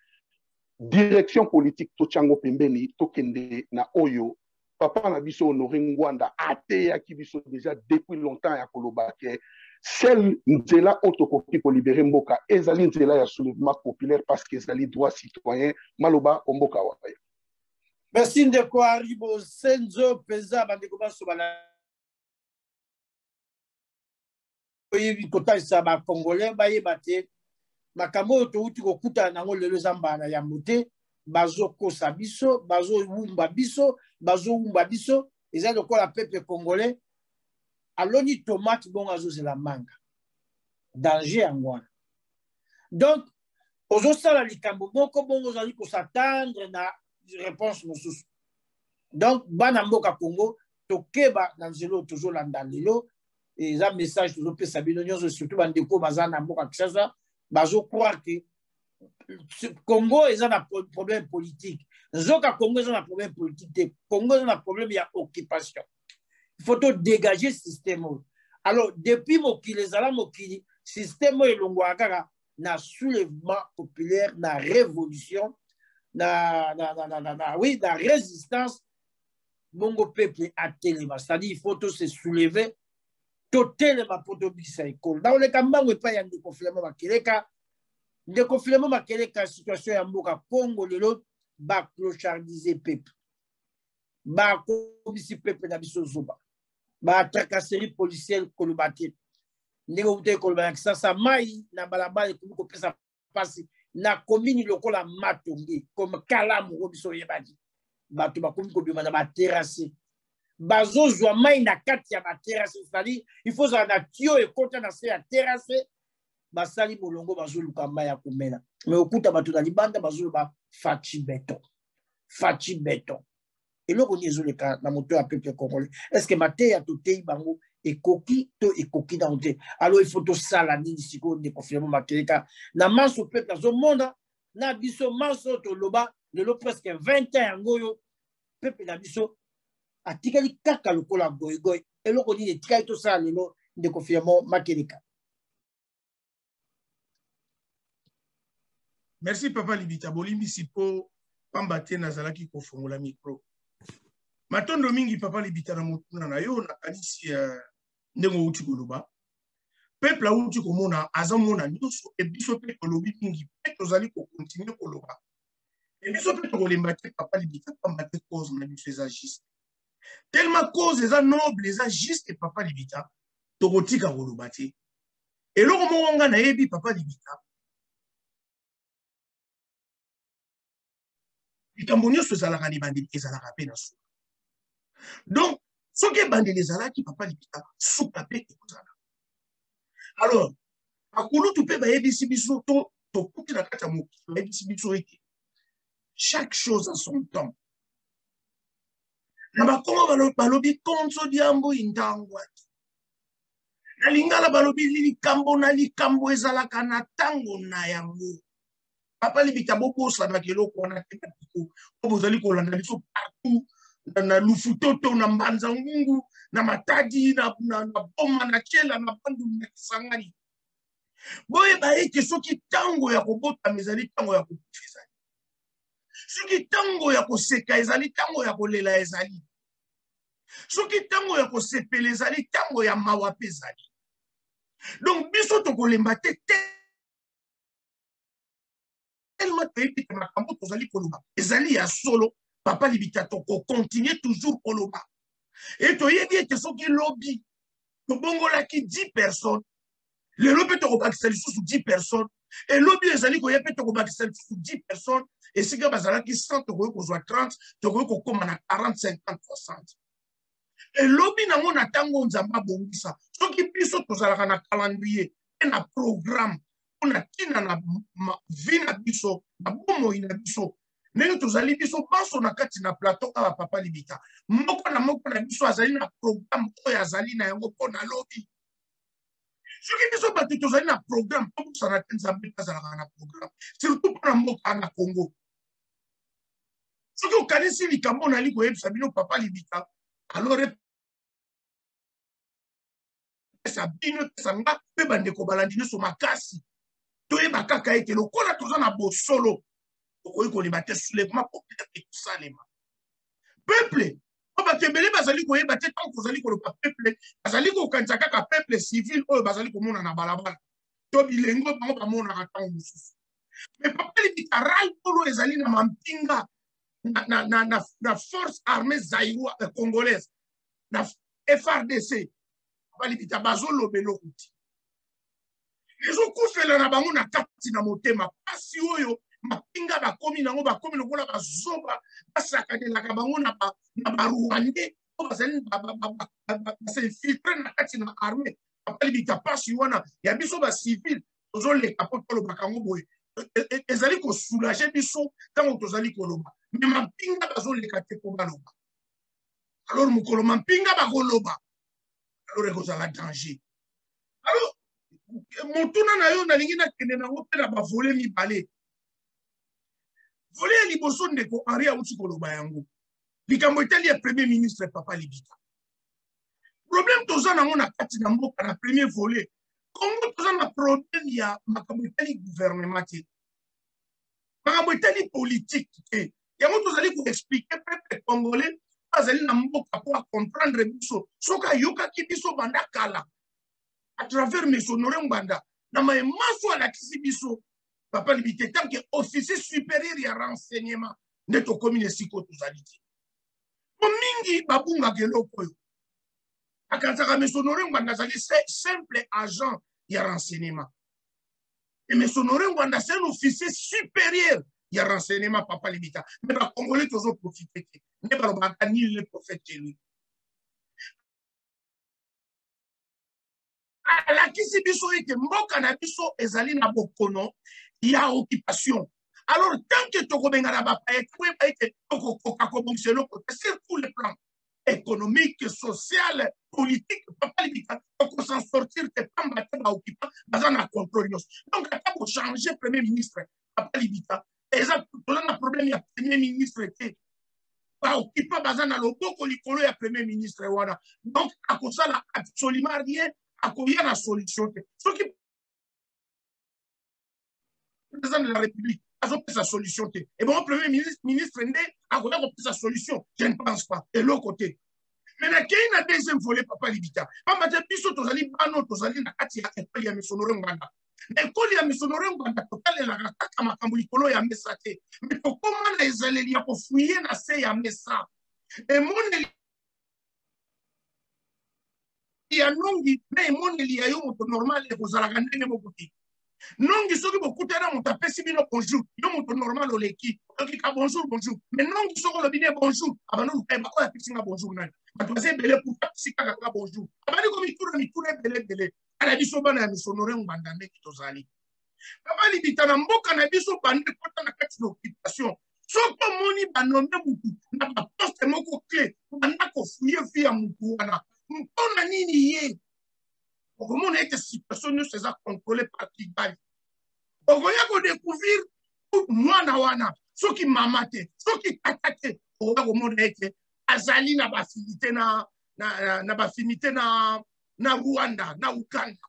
direction politique to chango pembeni to kende na oyo papa na biso Honoré Ngwanda ate ya ki biso déjà depuis longtemps ya koloba ke seul nzela otokoki ko libérer mboka ezali nzela ya soulèvement populaire parce que ezali droit citoyen maloba omboka waya. Merci ndeko Aribo Senzo peza bandeko baso bana oyebi kotalisa ba Congolais bayeba te makambo oyo touti kokutana nango lelo zambana ya mote bazokosa biso bazowumba biso eza lokola peuple congolais aloni tomate bongo azozela manga danger yango wana. Donc ozosala likambo moko bongo ozali kosatendre na réponse mosusu. Donc bana mboka Congo tokeba na nzela oyo tozolanda lelo eza message tozopesa bino nyonso surtout bandeko baza na mboka Kinshasa bazo croire que Congo est un problème politique. Zoka Congo est un problème politique. Congo est un problème il y a occupation. Il faut tout dégager ce système. Alors depuis mokili zala mokili système elongwaka na soulèvement populaire, na révolution, na résistance bongo peuple à téléma. C'est-à-dire il faut tout se soulever. Totel ma potobisa école. Dans le kambango pas yandi confinement makeleka. Le confinement makeleka situation ya mboka Congo lelo ba clochardiser peuple. Ba komisi peuple na biso zoba. Ba tracasserie policière kolobate. Ndeko ute kolobana kisasa mai na balabala ko pesa pasi na commune lokola Matonge comme Kalamu biso yebadi. Bato ba komi ko bima na ba terrasse. Bazozwa mai na kati ya ba terrasse, c'est-à-dire il faut ça na tio et konta na se ya terrasse basali bolongo bazoluka mai ya komela mais okuta bato na libanda bazoloba faci béton eloko ni ezoleka na moto ya peuple congolais. Est-ce que mateya totei bango ekoki to ekoki na te? Alors il faut tosala nini sikoyo de confinement makeleka na manso peuple azomonda na biso manso toloba lelo presque 20 ans yango yo peuple na biso atikali kaka lokola goigoy eloko nini etikali tosala lelo de confinement makeleka. Merci Papa Libita Bolimbi Sipo pambate nazalaki kofongola micro. Matondo mingi Papa Libita na motuna na yo na kanisi ndengo uti koloba. Peuple a uti komona azamona nyonso e biso pe kolobi mingi pe tozali ko continuer koloba. E biso pe kolemba te Papa Libita pambate cause na biso eza juste. Tellement cause eza noble eza juste Papa Libita tokotika koloba te. Et loko mo na yebi Papa Libita Ikambounio se zalaka ni bandi ezalaka pe na sou. Donc, ce que bandi les zalaki Papa Libita sou kapé ekozala. Alors, akulu tu pe ba yebisi biso to kuti na kata mo ba yebisi biso eke. Chaque chose a son temps. Na bakongo balobi konso diambo intangwati. Na lingala balobi likambo ezalaka na tango na yango. Papa Libita Bobo Sanakelo, qu'on a fait Bozali Kolanda, partout, na Lufutoto, na Mbanzangungu, na Matadi, na Boma, na Chela, na Bandu, na Sangani. Boye bae ke soki tango ya kobota mezali tango ya kofisa. Soki tango ya koseka ezali tango ya kolela ezali. Soki tango ya kosepela ezali tango ya mawa ezali. Donc biso to kolemba te tellement te makambo tozali koloba. Ezali ya solo Papa Libita to ko continuer toujours koloba. Et to yebi ke soki lobby to bongola ki 10 personnes. Le lobby to kobakisa sous 10 personnes. Et lobby ezali ko yepe to kobakisa sous 10 personnes. Et si bazala ki 100 to ko 30, to ko koma na 40, 50, 60. Et lobby na mona tango nzamba bongisa. Soki biso tozalaka na calendrier et na programme on a tina na vina biso na bomo ina biso. Nenge tozali biso baso na kati na plateau ka Papa Libita. Moko na biso azali na programme oyo azali na yango pona lobby. Soki biso batu tozali na programme pour ça na nzambe azalaka na programme. Surtout pona mboka na Congo. Soki okanisi likambo na liko yebisa bino Papa Libita. Alors ça bino sanga pe bandeko balandini so makasi toyeba kaka ete lokola toza na bosolo okoyi koleba te soulèvement populaire et tout ça lema peuple bakembele bazali koyeba te tant kozali koloba peuple bazali kokanisa kaka peuple civil oyo bazali komona na balabala to bilengo bango bamonaka ntango mosusu mais Papa Libita rai polo ezali na mampinga na force armée zaïroise congolaise na FRDC Papa Libita bazolo belokuti ezokufela na bango na kati na motema pasi oyo mapinga bakomi nango bakomi lokola bazoba basakadelaka bango na barwande o bazali s'infiltre na kati na armée Papa Libita pasi wana ya biso bacivile tozoleka po tolobaka yango boye ezali kosoulage biso ntango tozali koloba me mapinga bazoleka te po baloba alors mokolo mapinga bakoloba alors ekozala danger alors motuna na yo nalingi nakende nango mpe na bavole mibale vole ya liboso ndeko Henri auti koloba yango likambo etali ya premier ministre Papa Libita problème toza nango na kati na mboka na premier volet Congo toza na problème ya makambo etali gouvernement te makambo etali politique te yango tozali koexplike peuple congolais azali na mboka po comprendre biso soki ayokaki biso banda kala à travers mes honorés Mbanda na maemaso alakisi biso Papa Libita tant que officier supérieur ya renseignement nde tokomi na esiko tozali te po mingi babungaka eloko oyo akanisaka mes honorés Mbanda azali simple agent ya renseignement et mes honorés Mbanda c'est un officier supérieur ya renseignement Papa Libita mais ba congolais toujours profiter te ne balobaka ni le prophète chez lui alakisi biso ete mboka na biso ezali na bokono ya occupation alors tant que tokobengana bapaya toyeba ete tokokoka kobongisa eloko te sur tous les plans économique social politique Papa Libita tokos'en sortir te pamba te baoccupant baza na contrôle nyonso donc ata bochanger premier ministre Papa Libita eza toza na problème ya premier ministre te baoccupant baza na loboko likolo ya premier ministre wana donc akosala absolument rien akoya na solution te soki président de la République azopesa solution te et bon premier ministre nde akoya kopesa solution je ne pense pas et l'autre côté mais na kei na deuxième volet Papa Libita pamba te biso tozali bano tozali na kati ya école ya misonore Mbanda école ya misonore Mbanda totalelaka kaka makambo likolo ya mesa te mais tokoma na ezaleli ya kofuye na se ya mesa emoneli ya nongi na emoneli ya yo moto normal ekozalaka ndenge moko te nongi soki bokutana moto apesi bino bonjour yo moto normal oleki okika bonjour mais nongi soki olobi ne bonjour abandi oluka oyo apesinga bonjour nani bato baza ebele pourta apesika kaka bonjour abandi komituna ebele ala biso bana ya misonore Mbanda ndenge tozali Papa Libita na mboka na biso bande kota na kati na occupation soki omoni banome mutu na baposte moko clé banda kofuye vi ya mutu wana mpona nini ye okomona ete situation nyonso eza contrôlée par Kigali okoya kodécouvrir mwana wana soki mama te soki tata te okoka komona ete azali na bafinité na bafinité na Rwanda na Uganda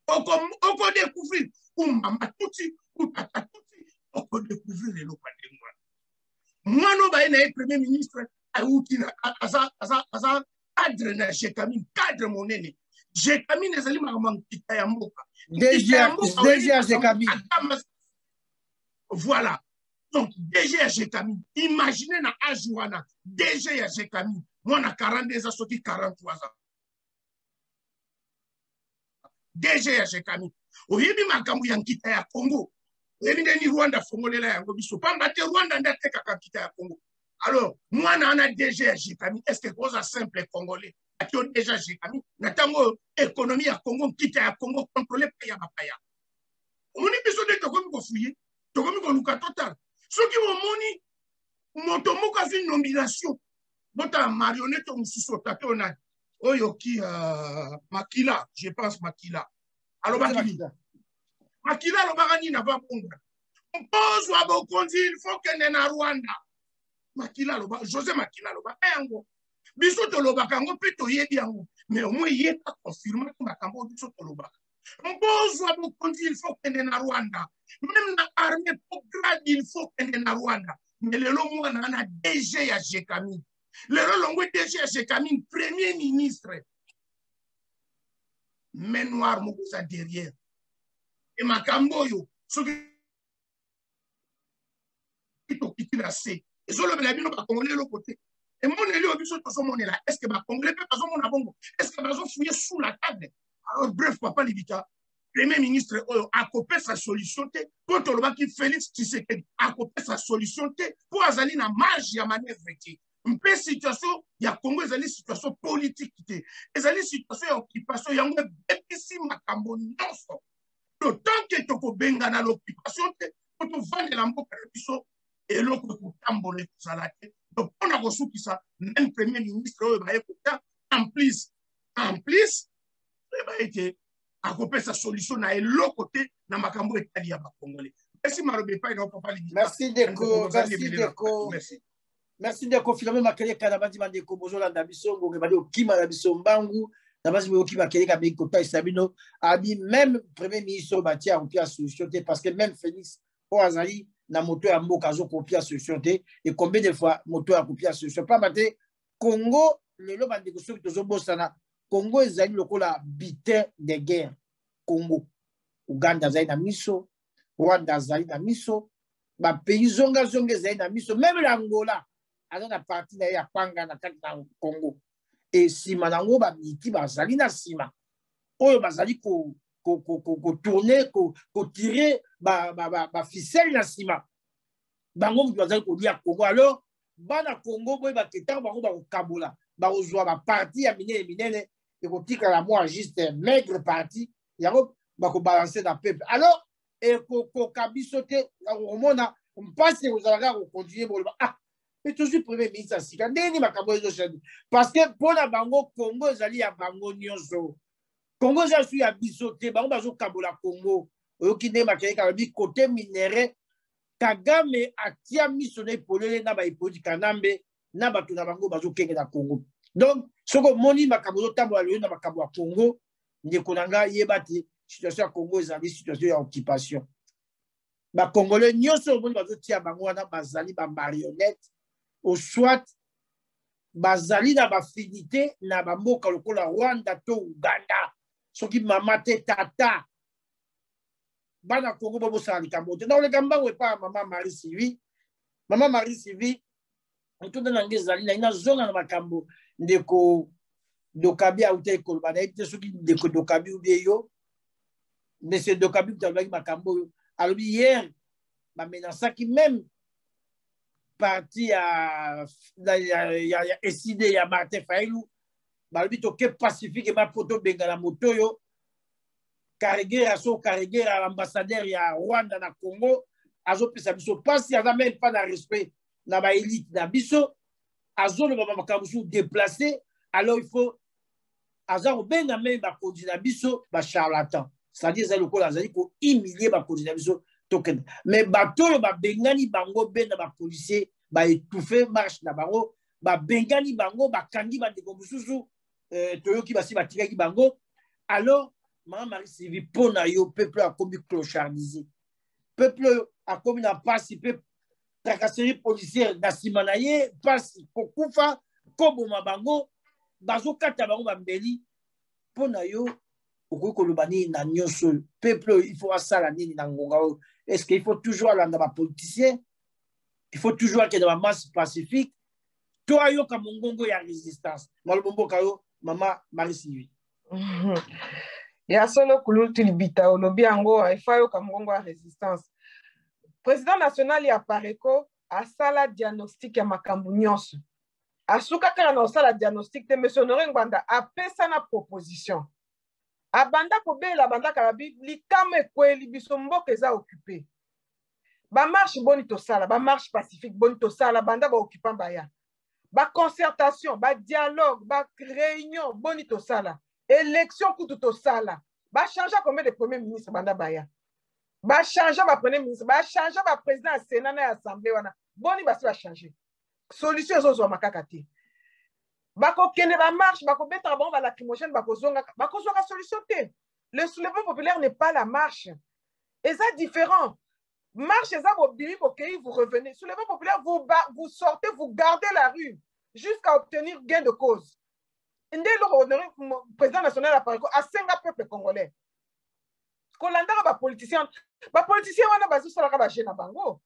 oko découvrir ou mama tuti ou tata tuti oko découvrir eloko ndenge wana mwana ba ena premier ministre auti na aza cadre na Jekami cadre monene Jekami nezali makambo kita ya mboka déjà Jekami. Voilà. Donc, déjà Jekami. Imaginez na Ajuana. Déjà Jekami. Moi, na 42 ans, sorti 43 ans. Déjà Jekami. Oyebi makambo ya nkita ya Congo. Oyebi ni Rwanda fongolela yango biso. Pamba te Rwanda ndate kaka nkita ya Congo. Alors, moi, na ana déjà Jekami. Est-ce que c'est simple congolais? Qui ont déjà Jekami. Natango économie ya Congo, nkita ya Congo contrôlé paya bapaya. On est besoin de tokomi ko fouiller. Tokomi ko luka total. Ceux qui vont moni motomo ka fi nomination. Bota marionnette mususu tato na oyoki Makila, je pense Makila. Alors Makila lo bagani na ba bonga. On pose wa bokonzi il faut que na Rwanda. Makila lo ba José Makila lo ba yango. Biso to lo bakango pe to yebi yango. Mais au moins il pas confirmé que makambo biso to lo ba. On pose wa bokonzi il faut que na Rwanda. Même la armée pour grade il faut que na Rwanda. Mais le long moi na DG ya Jekami. Le long DG ya Jekami premier ministre. Mais noir mo ça derrière. Et makambo yo ce qui to kitila c'est et solo la bino ba congolais le côté. Et mon élé obiso to so mon là est-ce que ba congolais peut pas so mon bongo est-ce que ba so fouiller sous la table. Alors bref papa Libita premier ministre a copé sa solution pour tout le monde qui Félix Tshisekedi a copé sa solution pour azali na marge ya manœuvre té une peu situation ya Congo ezali situation politique té ezali situation ya occupation yango bepisi makambo nyonso d'autant que toko benga na l'occupation té pour to vendre la mboka biso eloko ko tamboler kozala té donc on a reçu qui ça même premier ministre ba écouter en plus ba été a copé sa solution na l'autre côté na makambo etali ya ba congolais. Merci Marobe pa ina papa Libita. Merci Deko, merci Deko finalement makele kana bandi mandeko bozola na biso ngombe badi okima na biso mbangu na basi okima kele ka biko ta sabino abi même premier ministre batia a copier solution parce que même Félix Oazali na moto ya mboka zo copier solution et combien de fois moto a copier solution pas maté Congo lelo bandeko so tozo bosana Congo ezali lokola butin de guerre. Congo, Uganda zali na miso, Rwanda zali na miso, ba pays zonga zali na miso, même l'Angola, aza na parti na ya panga na kati na Congo. Et sima nango ba miti ba zali na sima. Oyo bazali ko tourner, ko tirer ba ficelle na sima. Bango bazali ko lia Congo. Alors, bana Congo boy ba ketang bango ba kabola, ba ozwa ba parti ya minene et qu'on tika la moi juste maigre parti yango ba ko balancer dans peuple alors et ko kabisote on passe aux alaka ko continuer bon ah mais toujours premier ministre sika ndeni makambo ezo chandi parce que pour la bango Congo ezali ya bango nyonso Congo za su ya bisote bango bazo kabola Congo oyoki ne makeka bi côté minéré Kagame atia missionné polele na ba ipodi kanambe na bato na bango bazo kenge na Congo. Donc ce que moni makambo tambo alio na makambo ya Congo ndeko nanga yebati situation ya Congo ezali situation ya occupation. Ba Congolais nyonso moni bazo tia bango wana bazali ba marionnette au soit bazali na ba finité na ba mboka lokola Rwanda to Uganda. Soki mama te tata bana Congo bobo sa likambo te. Na le gamba we pa mama Marie Sylvie. Mama Marie Sylvie ntondo nange zali na ina zonga na makambo ndeko dokabi aute kolba na ite soki ndeko dokabi ubieyo monsieur dokabi tabaki makambo alobi hier ba menasaki même parti ya SID ya Martin Fayulu balobi toke pacifique ma poto benga na motoyo cariguer so cariguer l'ambassadeur ya Rwanda na Congo azo pesa biso passe ya même pas de respect na ba élite na biso azolo ba makamusu déplacé alors il faut azaro benga même ba kodi na biso ba charlatan c'est-à-dire ça le ko azali ko humilier ba kodi na biso token. Mais bateau ba bengani bango ben na ba policier ba étouffer marche na bango ba bengani bango ba kandi ba ndeko mususu toyoki basi ba tiraki bango. Alors Maman Marie Sylvie pona yo peuple a commis clochardisé. Peuple a commis na passe peuple tracasserie policière na simanaye passe kokufa kobo mabango bazo kata bango bambeli pona yo okoko lobani na nyonso peuple il faut asala nini na ngonga. Est-ce qu'il faut toujours aller dans les politiciens? Il faut toujours aller dans la masse pacifique. Toi, yo ka mongongo ya résistance. Malobombo kayo Maman Marie Sylvie. Ya solo kululti libita olobi ango il faut yo ka mongongo ya résistance. Président national ya Pareko asala diagnostic ya makambu nyonso. Asuka kana na osala diagnostic te monsieur Honoré Ngwanda apesa na proposition. Abanda kobela banda kalabi likame kweli biso mboka eza occupé. Ba marche boni to sala, ba marche pacifique boni to sala banda ba occupant baya. Ba concertation, ba dialogue, ba réunion boni to sala. Élection kutu to sala. Ba changer combien de premier ministre banda baya. Ba changer ba premier ministre, ba changer ba président à Sénat na assemblée wana. Boni ba se changer. Solution zo makaka te. Bako kene ba marche, bako beta bon ba lacrymogène, bako zonga solution te. Le soulèvement populaire n'est pas la marche. Et ça différent. Marche ça vous revenez. Soulèvement populaire vous sortez, vous gardez la rue jusqu'à obtenir gain de cause. Le président national a parlé à 5 peuple congolais. Kolanda ba politicien wana bazu sala ka ba jeune bango.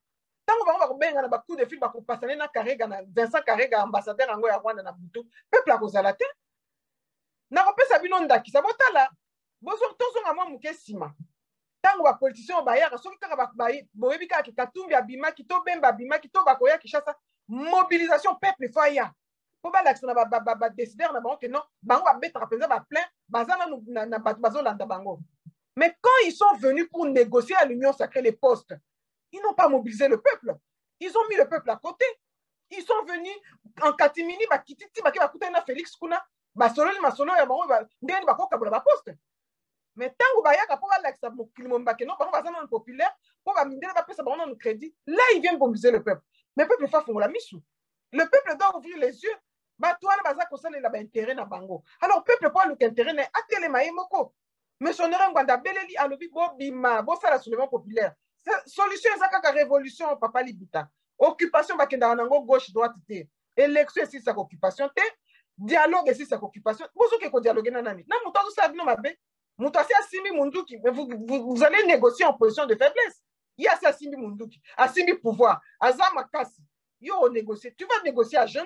Tango bango ba benga na ba coup de fil ba ko passer na Karega na Vincent Karega ambassadeur ngo ya Rwanda na Butu. Peuple a kozala te. Na ko pesa bino ndaki sa botala. Bozo tozo nga mwa muke sima. Tango ba politicien ba yaka soki kaka ba boyebi ka ki Katumbi abima ki to bemba abima ki to ba ko ya Kinshasa mobilisation peuple faya. Po ba l'action na ba décider na bango que non bango ba betra penza ba plein bazana na bazo landa bango. Mais quand ils sont venus pour négocier à l'Union sacrée les postes, ils n'ont pas mobilisé le peuple. Ils ont mis le peuple à côté. Ils sont venus en catimini, ba kititi ba kuta na Félix Kuna, ba solo ni masolo ya bango ba ndeni ba ko kabula ba poste. Mais tango ba yaka po ba l'action mo kilomba que non bango bazana populaire, po ba mindela ba pesa bango no crédit. Là ils viennent mobiliser le peuple. Mais le peuple fa fongola misu. Le peuple doit ouvrir les yeux. Ba toi na baza ko sala la ba intérêt na bango. Alors peuple po le intérêt na atele maye moko. Mais son Honoré Ngwanda beleli alobi bo bima bo sala soulèvement populaire. Solution ezaka révolution papa libita. Occupation bakenda nango gauche droite te. Élection c'est sa occupation te. Dialogue c'est sa occupation. Bozo ke ko dialoguer na nani. Na muto zo sa bino mabe. Muto asi asimi munduki. Vous allez négocier en position de faiblesse. Il y a ça asimi munduki. Asimi pouvoir. Azama kasi. Yo négocier. Tu vas négocier à genoux.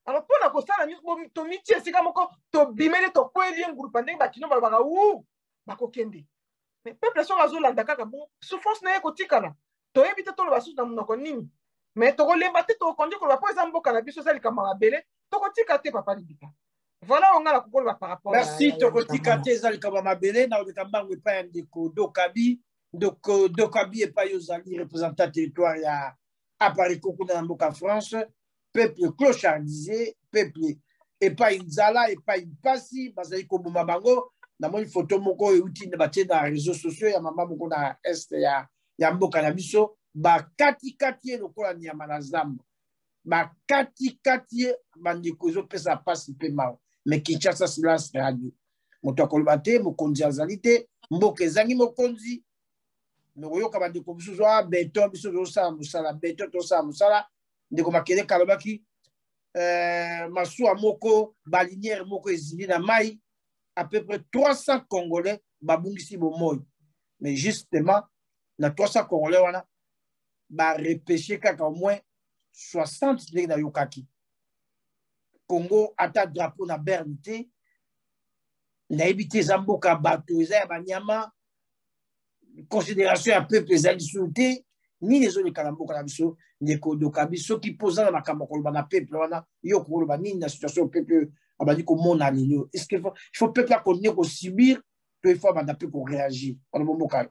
Alors pour la constat la to miti esika moko to bimele to kweli ngulu pandeng bakino balabaka ou bakokende. Mais peuple so azolanda kaka bon souffrance na yeko tikala. To éviter to lobasu na monoko nini. Mais to kolemba te to konje ko ba po ezamboka na biso sali kamara belé to kotika te papa libika. Voilà on a la kokolo par rapport. Merci to kotika te sali kamara belé na de kambango pa ndeko Dokabi Dokabi et pas yozali représentant territoire ya à Paris Kokuna na mboka France. Peuple clochardisé, peuple et pas une zala et pas une passi, parce que comme mamango, na moi une photo moko et outil na batie dans les réseaux sociaux ya maman moko na est ya mboka na biso ba kati lokola nyama na zamba ba kati bandeko zo pesa passi pe mao mais Kinshasa silence radio moto akolbate mokonzi azalite mboka ezangi mokonzi noyoka bandeko biso zo beton biso zo sa musala beton to sa musala ndeko makele kalobaki masuwa moko balinière moko ezili na mai à peu près 300 Congolais babungisi bomoi mais justement na 300 Congolais wana ba repêché kaka au moins 60 ndenge na yokaki Congo ata drapeau na Berne te na ebité za mboka bato eza ya banyama considération ya peuple ezali souté ni les autres kalamboka na biso ndeko Dokabi soki poza na makambo koloba na peuple wana yo koloba nini na situation peuple abandi ko mona lelo est-ce qu'il faut peuple a continuer ko subir to il faut abanda peu ko réagir on bon boka.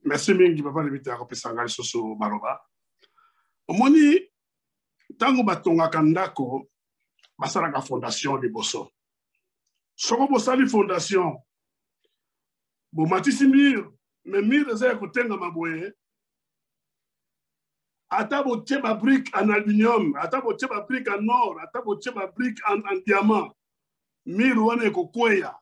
Merci mingi papa libita ko pesa ngali soso baroba omoni tango batonga kandako basala ka fondation de boso soko bosali fondation bo matisi mir mais mire eza kotenga maboye ata botie ba brique en aluminium ata botie ba brique en or ata botie ba brique en diamant mire wana ekokweya.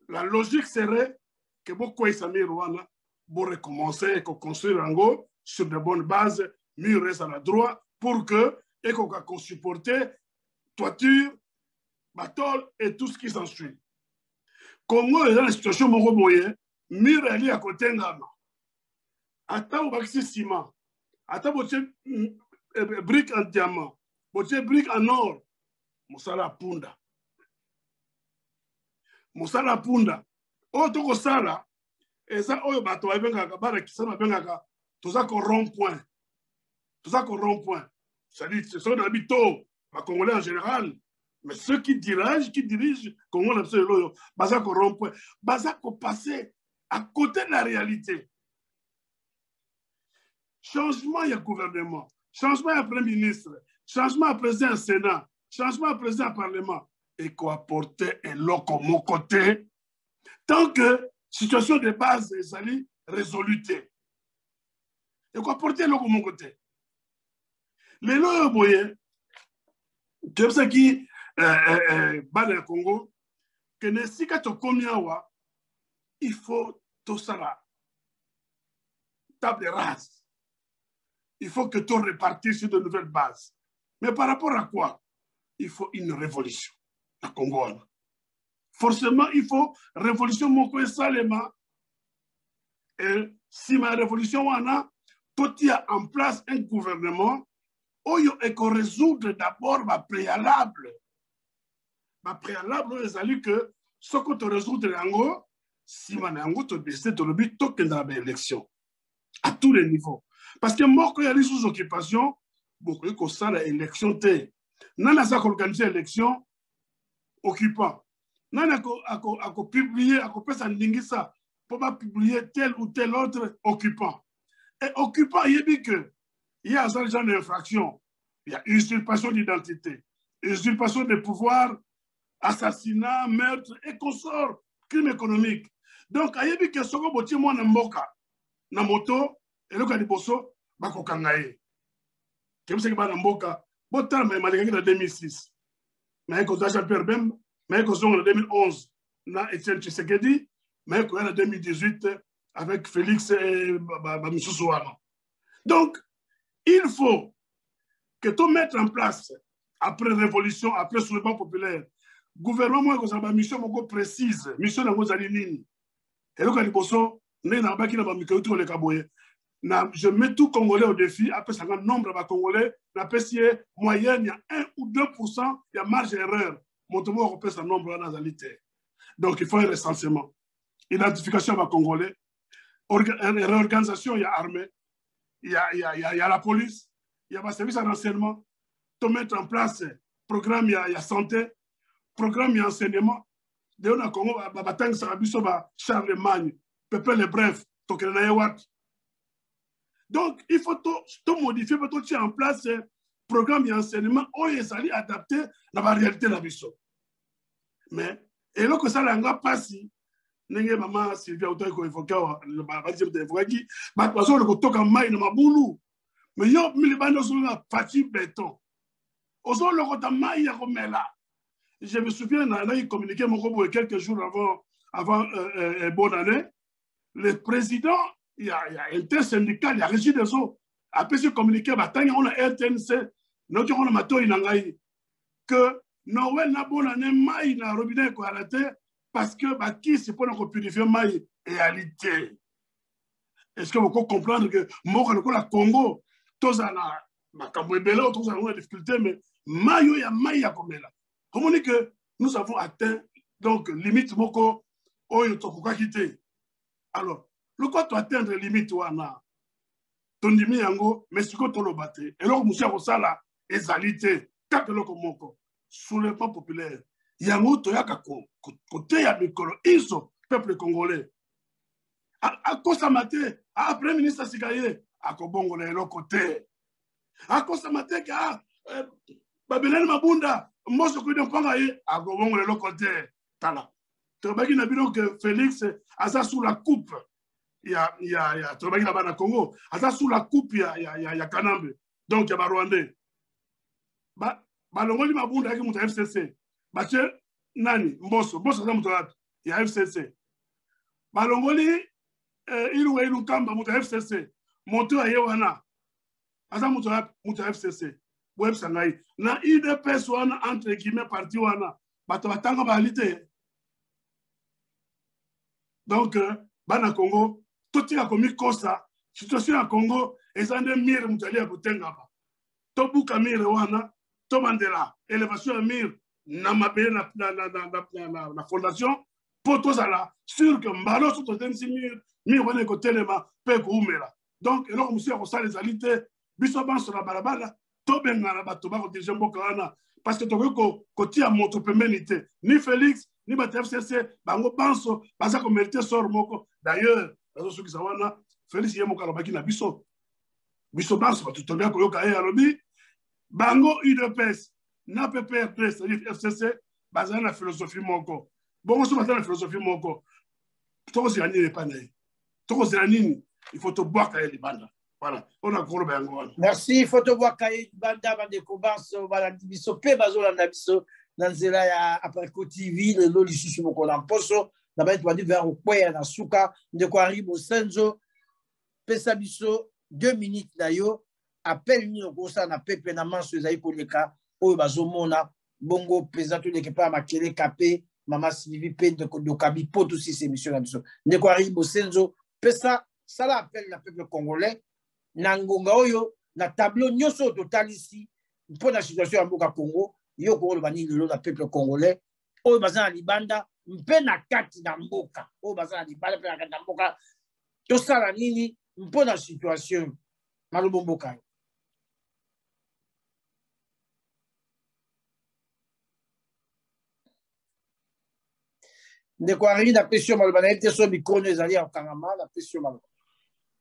La logique serait que beaucoup de mire wana pour recommencer et construire en go sur de bonnes bases, mire reste à la droite pour que et qu'on supporter toiture, batole et tout ce qui s'ensuit. Congo est dans la situation moko boye, mire ali à côté ngama. Ata ou baxi ciment, ata botie brique en diamant, botie brique en or, mosala punda. Mosala punda. O toko sala, eza oyo bato babengaka bara kisana bengaka toza ko rond-point. Toza ko rond-point. C'est-à-dire ce sont des habitants, les Congolais en général, mais ceux qui dirigent Congo absolument, baza ko rond-point, baza ko passer à côté de la réalité. Changement, il y a gouvernement. Changement, il y a premier ministre. Changement, il y a président Sénat. Changement, il y a président Parlement. Et qu'on apporte un lot comme mon côté. Tant que situation de base est résolue. Et qu'on apporte un lot comme mon côté. Les lois, vous voyez, comme ça qui bat le Congo, que ne si ka to komiawa, il faut tout ça là. Table rase. Il faut que tout répartisse sur de nouvelles bases. Mais par rapport à quoi? Il faut une révolution. À Congo. Forcément, il faut révolution mon salema. Et si ma révolution wana, tout y a en place un gouvernement, oyo et qu'on résoudre d'abord ma préalable. Ma préalable, c'est que ce que tu résoudre l'ango, si ma nango te baisser de l'objet, tout que dans l'élection. À tous les niveaux. Parce que moi, quand il y a les sous-occupations, beaucoup de ça, l'élection, n'a pas organisé l'élection occupant. N'a pas publié, pour pas publier tel ou tel autre occupant. Et occupant, il dit que il y a un genre d'infraction. Il y a usurpation d'identité, usurpation de pouvoir, assassinat, meurtre et consort, crime économique. Donc, il y a dit que ce que moi na mboka, na moto, et le cas de Bosso, bako kangaye. Comme c'est que na mboka, botan mais malgré en 2006. Mais quand Jean-Pierre Bemba, mais quand en 2011, na Etienne Tshisekedi, mais quand en 2018 avec Félix et Bamissoussouana. Donc, il faut que tout mettre en place, après révolution, après soulèvement populaire, gouvernement qui a une mission précise, mission dans vos alignées. Et là, je mets tout Congolais au défi, après ça, le nombre de Congolais, la PCA moyenne, il y a 1 ou 2%, il y a marge d'erreur. Montrez-moi qu'on peut ce nombre dans la réalité. Donc, il faut un recensement. Identification des Congolais, réorganisation, il y a armée, il y a la police, il y a le service de renseignement, tout mettre en place programme, il y a santé, programme, il y a enseignement. De on a Congo, Babatang, Sarabiso, Charlemagne, Pepe le Bref, Tokenayawat. Donc, il faut tout modifier, il faut tout en place programme et enseignement, où il s'allie adapter à la réalité de la vie. Mais, et là que ça n'a pas si, nenge maman Sylvia Otoy ko évoqué ba dire de voyaki ba paso le kotoka mai na mabulu mais yo milibano sur la partie béton ozo le kota mai ya komela. Je me souviens on a communiqué mon groupe quelques jours avant bonne année le président il y a intersyndical il y a régi des eaux après ce communiqué ba tanga on a RTNC notre on a mato inangai que Noël na bonne année mai na robinet ko arrêté parce que qui c'est pour nous purifier la réalité. Est-ce que vous pouvez comprendre que moi, le Congo, tous en a des difficultés, mais maïo ya maïa comme là. Comment dit que nous avons atteint donc limite moko oyo tokoka quitter. Alors, le quoi tu atteindre limite wana. Ton dimi yango mais ce que tu le battre. Et alors monsieur Rosala ezalité quatre loko moko soulèvement populaire. Yango toyaka côté ya mikolo iso peuple congolais a kosamate a premier ministre Sikaye a kobongola elo côté a kosamate ka babelani mabunda moso ko de mpanga ye a kobongola elo côté tala Tobaki na bino que Félix asa sous la coupe. Il y a Tobaki là-bas na Congo, asa sous la coupe il y a Kanambe. Donc il y a Rwandais. Balongoli mabunda ki muta FCC. Bache nani Mboso za muta ya FCC. Balongoli ilu kamba muta FCC. Moto ya yewana. Asa muta FCC. Web sangai na IDPS wana entre guillemets parti wana bato batanga balite. Donc bana Congo totika komi kosa situation ya Congo ezande mire mutali ya kutenga ba. Tobuka mire wana to bandela élévation ya mire na mabe na fondation poto sala sûr que mbalo so totensi mire wana ko telema pe ko umela. Donc eloko musia ko sala ezalite biso banso na balabala to bengana bato ba ko dirige mboka wana parce que toko ko tia moto pembeni te ni Félix ni ba FCC bango banso baza ko mériter sort moko. D'ailleurs bazo soki sawana Félix yemo ka lobaki na biso banso ba tutobia ko yoka e alobi bango UDPS na PPRD c'est-à-dire FCC baza na philosophie moko bongo so baza na philosophie moko toko zirani pas né toko zirani il faut to boire ka libanda. Voilà, on a gros bango. Merci, photo Wakaye banda bande kobanso bala biso pe bazola na biso nanzela ya Apareco TV le lo lisusu moko na poso na ba twandi vers okweya na suka ndeko Aribo Senzo pesa biso 2 minutes na yo appel ni okosa na pepe na manso ezai koleka oyo bazomona bongo président de l'équipe makele kapé mama Sylvie pe de kabi poto si ces émissions na biso ndeko Aribo Senzo pesa sala appel na peuple congolais na ngonga oyo na tableau nyoso total ici pour la situation ya mboka Congo yo ko lo bani lelo na peuple congolais oyo bazana libanda mpe na kati na mboka oyo bazana libanda mpe na kati na mboka to sala nini mpo na situation malobo mboka ndeko ari na pression maloba na ete so mikono ezali ya kangama la pression maloba.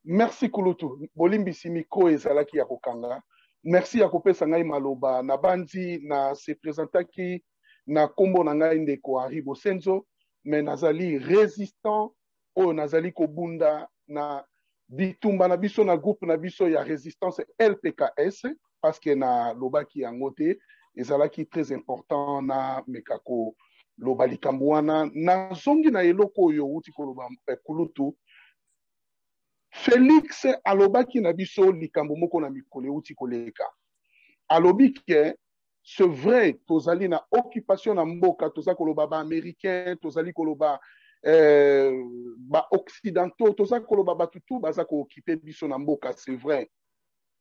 Merci Kulutu. Bolimbisi miko ezalaki ya kokanga. Merci ya kopesa ngai maloba na bandi na se présentaki na kombo na ngai ndeko Aribo Senzo mais nazali résistant o nazali kobunda na bitumba na biso na groupe na biso ya résistance LPKS parce que na lobaki yango te ezalaki très important na mekako loba likambo wana na zongi na eloko oyo uti koloba Kulutu. Félix alobaki na biso likambo moko na mikolo uti koleka alobi ke c'est vrai tozali na occupation na mboka toza koloba ba américain tozali koloba ba occidentaux toza koloba ba tutu baza ko occuper biso na mboka c'est vrai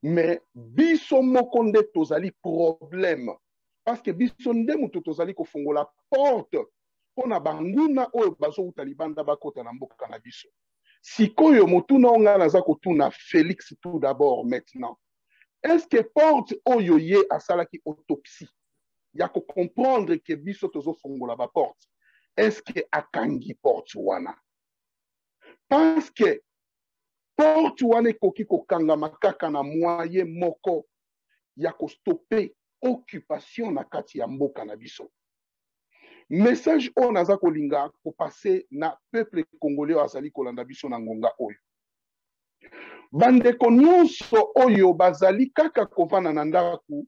mais biso moko nde tozali problème parce que biso nde mutu tozali ko fongola porte pona banguna oyo bazo utalibanda bakota na mboka na biso. Sikoyo motuna onga naza kotuna Félix tout d'abord maintenant. Est-ce que porte oyo ye asalaki autopsie ya ko comprendre que biso tozo fongola ba porte? Est-ce que akangi porte wana? Parce que porte wana koki ko kanga makaka na moyen moko ya ko stopper occupation na kati ya mboka na biso. Message on naza kolinga ko passer na peuple congolais azali kolanda biso na ngonga oyo. Bandeko nyonso oyo bazali kaka kovana na ndaku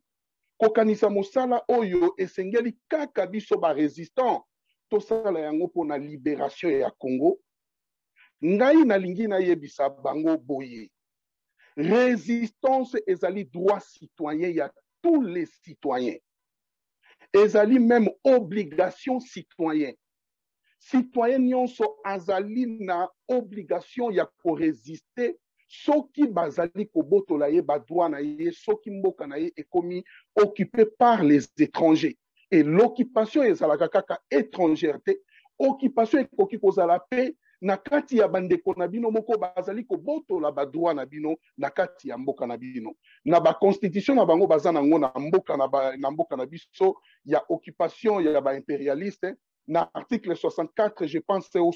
kokanisa mosala oyo esengeli kaka biso ba résistant tosala yango pona libération ya Congo. Ngai nalingi na yebisa bango boye. Résistance ezali droit citoyen ya tous les citoyens. Ezali même obligation citoyen. Citoyen nyonso azali na obligation ya ko résister soki bazali ko botola ye ba droit na ye soki mboka na ye ekomi occupé par les étrangers. Et l'occupation ezalaka kaka étrangère te. Occupation ekoki kozala pe na kati ya bandeko na bino moko bazali ko botola ba droit na bino na kati ya mboka na bino. Na ba constitution na bango baza nango na mboka na biso ya occupation ya ba impérialiste na article 64 je pense au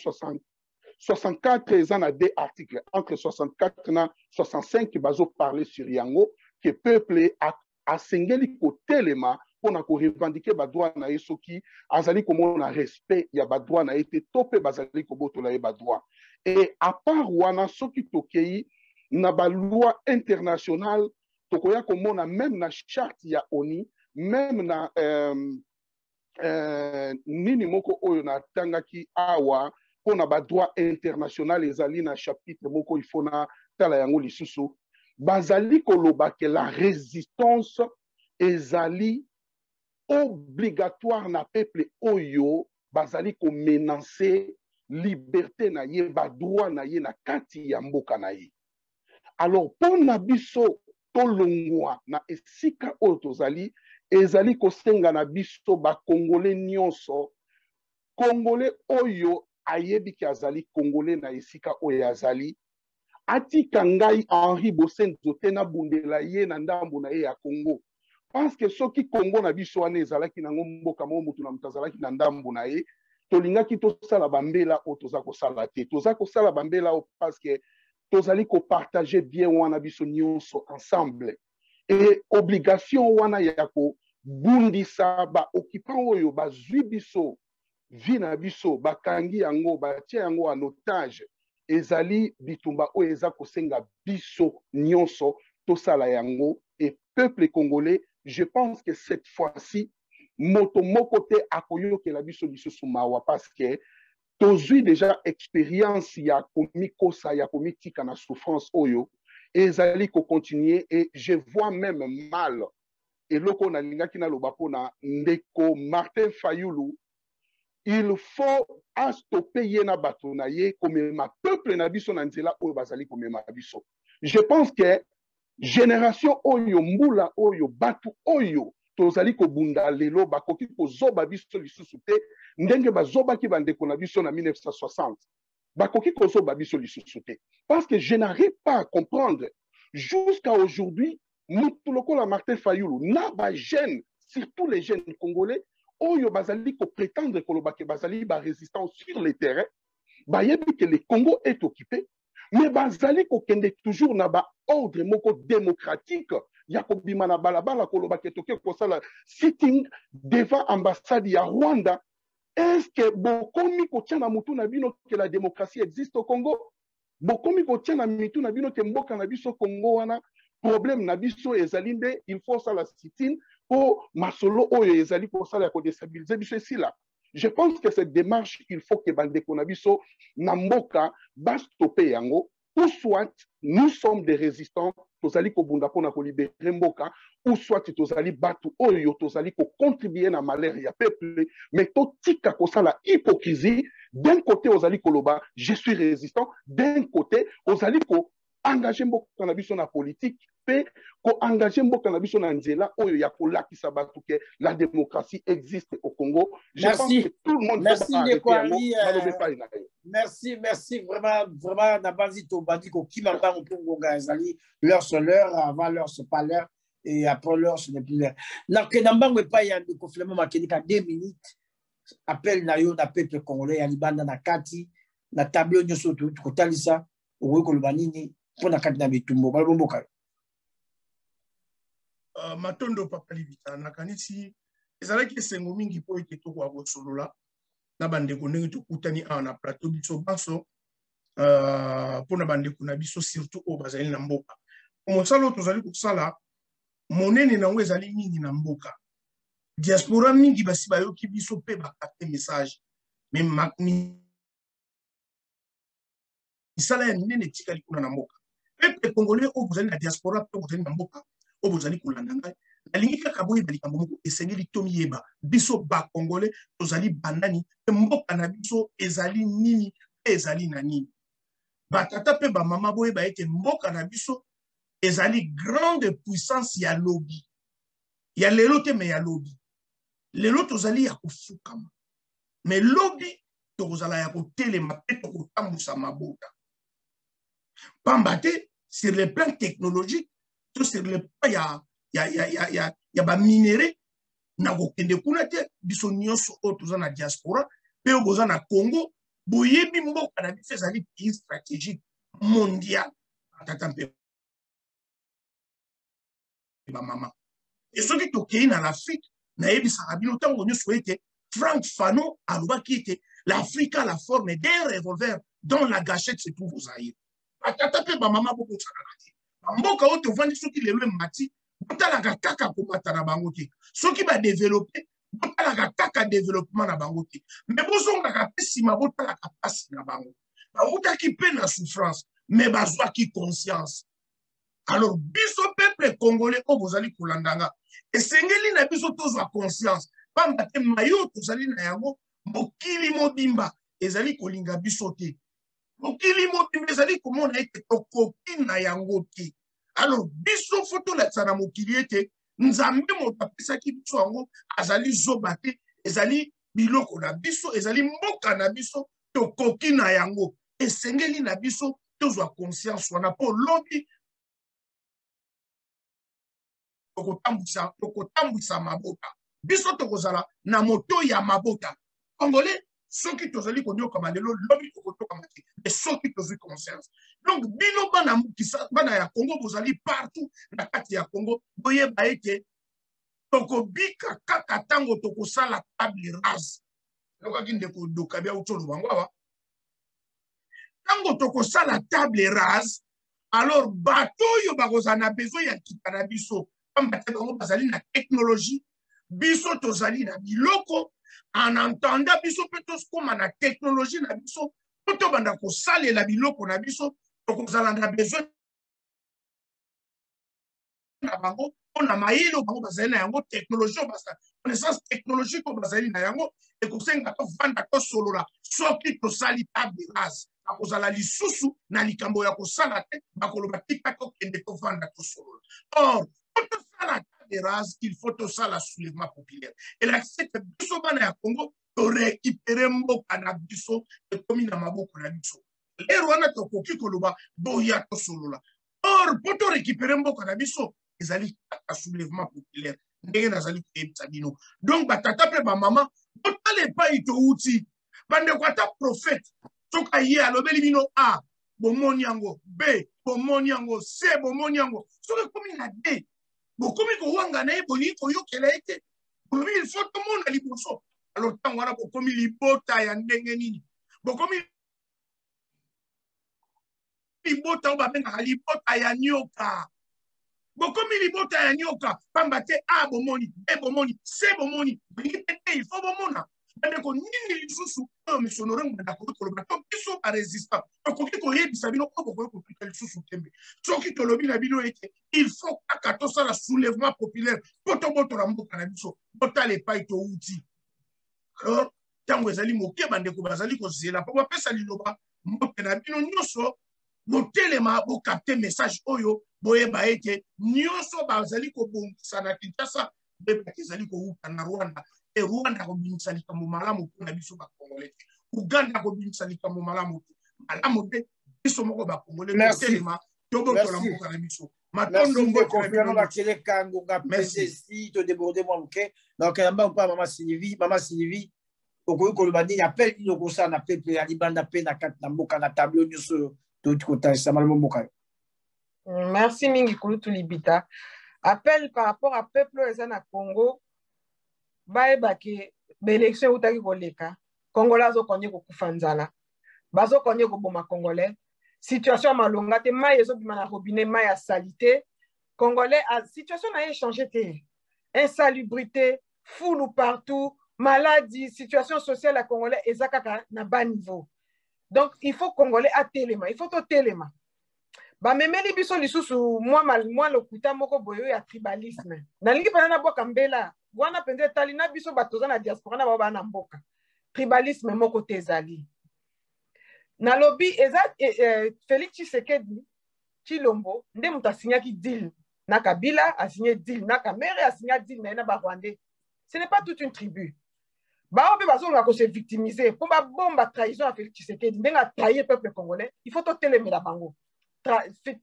64 eza na deux articles entre 64 na 65 bazo parler sur yango que peuple a sengeli ko telema pona ko revendiquer ba droit na yesoki azali komona respect ya ba droit na été topé bazali ko botola ye ba droit et à part wana soki tokei na ba loi internationale tokoya komona même na charte ya ONU même na nini moko oyo na tangaki awa pona ba droit international ezali na chapitre moko ifona tala yango lisusu bazali koloba que la résistance ezali obligatoire na peuple oyo bazali ko menacer liberté na ye ba droit na ye na kati ya mboka na ye. Alors pona biso tolongwa na esika oyo tozali ezali kosenga na biso ba congolais nyonso congolais oyo ayebi ki azali congolais na esika oyo azali atika ngai Henri Bosenzo te na bundela ye na ndambo na ye ya Congo parce que soki Congo na biso wana ezalaki nango mboka mo mutu na mutu azalaki na ndambo na ye tolingaki tosala bambela o toza kosala te toza kosala bambela o parce que tozali kopartager bien wana biso nyonso ensemble et obligation wana ya kobundisa baoccupant oyo bazwi biso vi na biso bakangi yango batie yango en otage ezali bitumba oyo eza kosenga biso nyonso tosala yango et peuple congolais je pense que cette fois-ci moto moko te akoyokela biso lisusu mawa parce que tozwi déjà expérience ya komikosa ya komitika na souffrance oyo ezali ko continuer et je vois même mal eloko na lingaki na loba pona ndeko Martin Fayulu il faut stopper yena bato na ye komema peuple na biso na nzela oyo bazali komema biso. Je pense que génération oyo mbula oyo batu oyo tozali kobunda lelo bakoki kozoba biso lisusu te ndenge bazobaki bandeko na biso na 1960 bakoki kozoba biso lisusu te parce que je n'arrive pas à comprendre jusqu'à aujourd'hui mutu lokola Martin Fayulu na ba jeunes surtout les jeunes congolais oyo bazali ko prétendre koloba ke bazali ba résistants sur le terrain bayebi que le Congo est occupé mais bazali ko kende toujours na ba ordre moko démocratique ya kobima na balabala koloba ke toke kosala sitting devant ambassade ya Rwanda. Est-ce que bokomi kotia na mutu na bino que la démocratie existe au Congo? Bokomi kotia na mitu na bino ke mboka na biso Congo wana problème na biso ezali nde il faut ça la sitting pour masolo oyo ezali pour ça la déstabiliser biso ici là. Je pense que cette démarche il faut que bandeko na biso na mboka ba stopper yango ou soit nous sommes des résistants tozali kobunda pona ko libérer mboka ou soit tozali batu oyo tozali ko contribuer na malheur ya peuple mais to tika ko sala hypocrisie d'un côté ozali koloba je suis résistant d'un côté ozali ko engager mboka na biso na politique pe ko engager mboka na biso na nzela oyo ya kolakisa batu ke la démocratie existe au Congo. Je pense que tout le monde merci vraiment na basi to bandi ko kimanga mpungo ngazali leur c'est leur avant leur c'est pas leur et après leur ce n'est plus leur na ke nambango pa ya ko filemo makeni ka 2 minutes appel na yo na peuple congolais ya libanda na kati na tableau nyoso to kotalisa owe ko lubanini pona kati na bitumbo balomboka matondo papa libita nakanisi ezalaki esengo mingi po ete tokwa kosolola na bandeko ndenge tokutani awa na plateau biso banso mpona bandeko na biso surtout oyo bazali na mboka mosala oyo tozali kosala monene nango ezali mingi na mboka diaspora mingi basi bayoki biso mpe bakate message me misala ya minene etikali kuna na mboka pepe congolais oyo bozali na diaspora mpe bozali na mboka oyo bozali kolanda ngai nalingi kaka boyeba likambo moko esengeli tomiyeba biso bacongolais tozali bandani mpe mboka na biso ezali nini mpe ezali na nini batata mpe bamama boyeba ete mboka na biso ezali grande puissance ya lobi ya lelo te me ya lobi lelo tozali ya kofukama me lobi tokozala ya kotelema mpe tokotambusa mabota pamba te sur le plan technologique to sur le plan ya baminere na kokende kuna te biso nyonso oyo toza na diaspora mpe oyo boza na Congo boyebi mboka na biso ezali pays stratégique mondial atata mpe bamama e soki tokei na l'Afrique nayebi sarabino tango nyo souhaité Franck Fanon alobaki ete l'Afrique a la forme d'un revolver dont la gâchette se trouve aux Zaïre. Atata pe ba mama boko tsananati. Mboka oto vandi soki lelo mati botalaka kaka komata na bango te. Soki ba développer botalaka kaka développement na bango te. Mais bozongaka pe sima botalaka pasi na bango. Bautaki pe na souffrance mais bazwaki conscience. Alors biso peuple congolais o bozali kolandanga esengeli na biso tozwa conscience pamba te mayo tozali na yango mokili mobimba ezali kolinga biso te. Mokili mobimba ezali komona ete tokoki na yango te. Alors biso foto la tsana mokili ete nzambe moto apesaki biso yango azali zoba te ezali biloko na biso ezali mboka na biso tokoki na yango esengeli na biso tozwa conscience wana po lobi tokotambwisa mabota biso tokozala na moto ya mabota congolais soki tozali konyoka lelo lobi tokotoka maki mais soki tozwi conscience donc bino bana mukisa bana ya Congo bozali partout na kati ya Congo boyeba ete tokobika kaka tango tokosala table rase lokaki ndeko doka bia utolo bango awa tango tokosala table rase alors bato yo bakozana besoin ya kitana biso pamba te bango bazali na technologie biso tozali na biloko en entendant biso pe toskoma na technologie na biso to banda kosalela biloko na biso tokozala na besoin na bango na mayelo bango bazali na yango technologie basa connaissance technologique bazali na yango ekosenga to vanda to solola soki tosali table rase akozala lisusu na likambo ya kosala te bakoloba tika to kende to vanda to solola. Or des races, il faut tout ça, la soulèvement populaire. Et là, c'est que biso bana ya Congo, to récupérer mboka na biso, et komi na maboko na biso. Les Rwanda to koki koloba, boya to solola. Or, pour to récupérer mboka na biso, ils allaient à soulèvement populaire. Ndenge nazali koyebisa bino. Donc, batata pe ba mama, botale pa ito uti. Bande kwa ta prophète, soka ye alobeli bino A, bomoni yango, B, bomoni yango, C, bomoni yango. Soka komi na D. Bokomi ko wanga na eboni ko yokela ete bokomi il faut tout le monde liboso alors tant wana bokomi libota ya ndenge nini bokomi libota ba benga libota ya nyoka bokomi libota ya nyoka pamba te a bomoni e bomoni se bomoni il faut bomona bande ko nini lisusu o missionnaire nganda ko toloba to biso ba résistant okoki ko yebisa bino ko bokoki ko pita lisusu tembe soki tolobi na bino ete il faut akato ça la soulèvement populaire poto boto la mboka na biso botale pa ito uti alors tango ezali moke bande ko bazali ko zela po bapesa liloba mboka na bino nyoso botelema bo capter message oyo boyeba ete nyoso bazali ko bongisa na Kinshasa beba ezali ko uta na Rwanda. Et Rwanda ko binisa likambo malamu na biso ba Congolais. Uganda ko binisa likambo malamu de biso moko ba Congolais telema tobo to la mboka na biso. Matondo mboka na biso ba kele kango ga PCC to déborder moi OK. Donc on pas maman Sylvie okoyi ko lobani appel ni ko ça na peuple ya libanda pe na kat na mboka na tableau nyuso to kota ça malamu mboka. Merci mingi kulutu libita. Appel par rapport à peuple ezana Congo. Baeba ke l'élection utaki koleka Congolais zo konye ko kufanzala bazo konye ko boma Congolais situation malonga te mai ezo bima na robinet mai ya salité Congolais a situation na changé te insalubrité foule partout maladie situation sociale à Congolais ezakaka na bas niveau donc il faut Congolais a téléma il faut to téléma ba memeli biso lisusu moi lokuta moko boyo ya tribalisme nalingi pana na boka mbela wana penze talina biso batoza na diaspora na baba na mboka tribalisme moko tezali na lobby eza Félix Tshisekedi Chilombo nde muta signaki deal na Kabila a signé deal na Kamere a signé deal na ba Rwandais. Ce n'est pas toute une tribu ba obe bazonga ko se victimiser pour ba bomba trahison à Félix Tshisekedi ndenga trahir peuple congolais il faut to telemela bango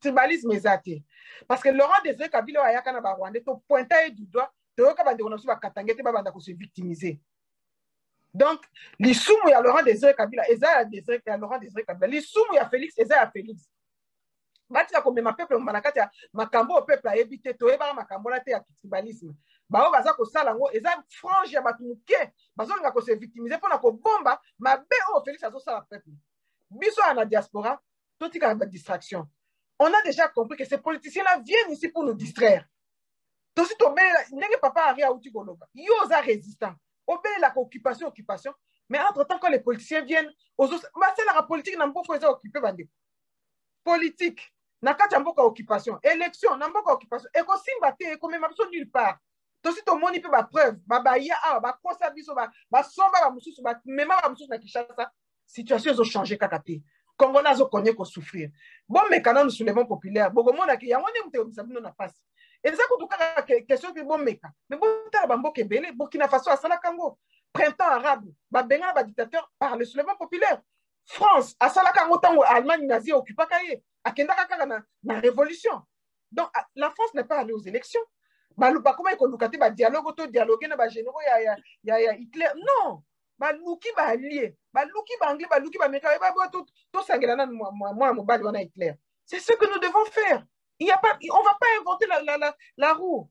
tribalisme ezate parce que Laurent Désiré Kabila ayaka na ba Rwandais to pointer du doigt donc se victimiser. Donc, les soumous ya Laurent Désiré Kabila, Laurent Désiré Kabila, les soumous ya Félix, Félix. batika komema peuple manakati ya makambo au peuple ayebi te toyeba makambo la te ya tribalisme bao baza kosala ngo eza frange ya bato moke bazolinga kose victimiser mpona kobomba mabe oyo Félix azosala peuple biso ya na diaspora totika ba distraction. On a déjà compris que ces politiciens-là viennent ici pour nous distraire. Donc si tu papa arrive à Outigoloba, ils ont résistant. Obéir la occupation, mais entre-temps quand les politiciens viennent c'est la politique n'a pas fait occuper bande. Politique n'a pas de occupation, élection n'a pas occupation. Et quand simba te comme même nulle part. Donc si tu moni pe ba preuve, ba ya ba kosa biso ba somba ba mususu ba même ba mususu na Kinshasa, situation ont changé kakate. Congolais ont connu qu'on souffrir. Bon mais quand nous soulèvement populaire, beaucoup monde qui y a on est monté ça na passe. Et ça quand tout question que bon meka. Mais bon ta bambo kebele, Burkina Faso à sala Congo. Printemps arabe, ba benga ba dictateur par le soulèvement populaire. France à sala Congo tango Allemagne nazi occupa kaye. Akenda kaka na révolution. Donc la France n'est pas allée aux élections. Baluba comment qu'on lukate ba dialogue auto dialoguer na ba généraux ya Hitler. Non. Baluki ba allié, baluki ba anglais, baluki ba américain, tout sangelana moi mobile wana Hitler. C'est ce que nous devons faire. Il y a pas, on va pas inventer la roue.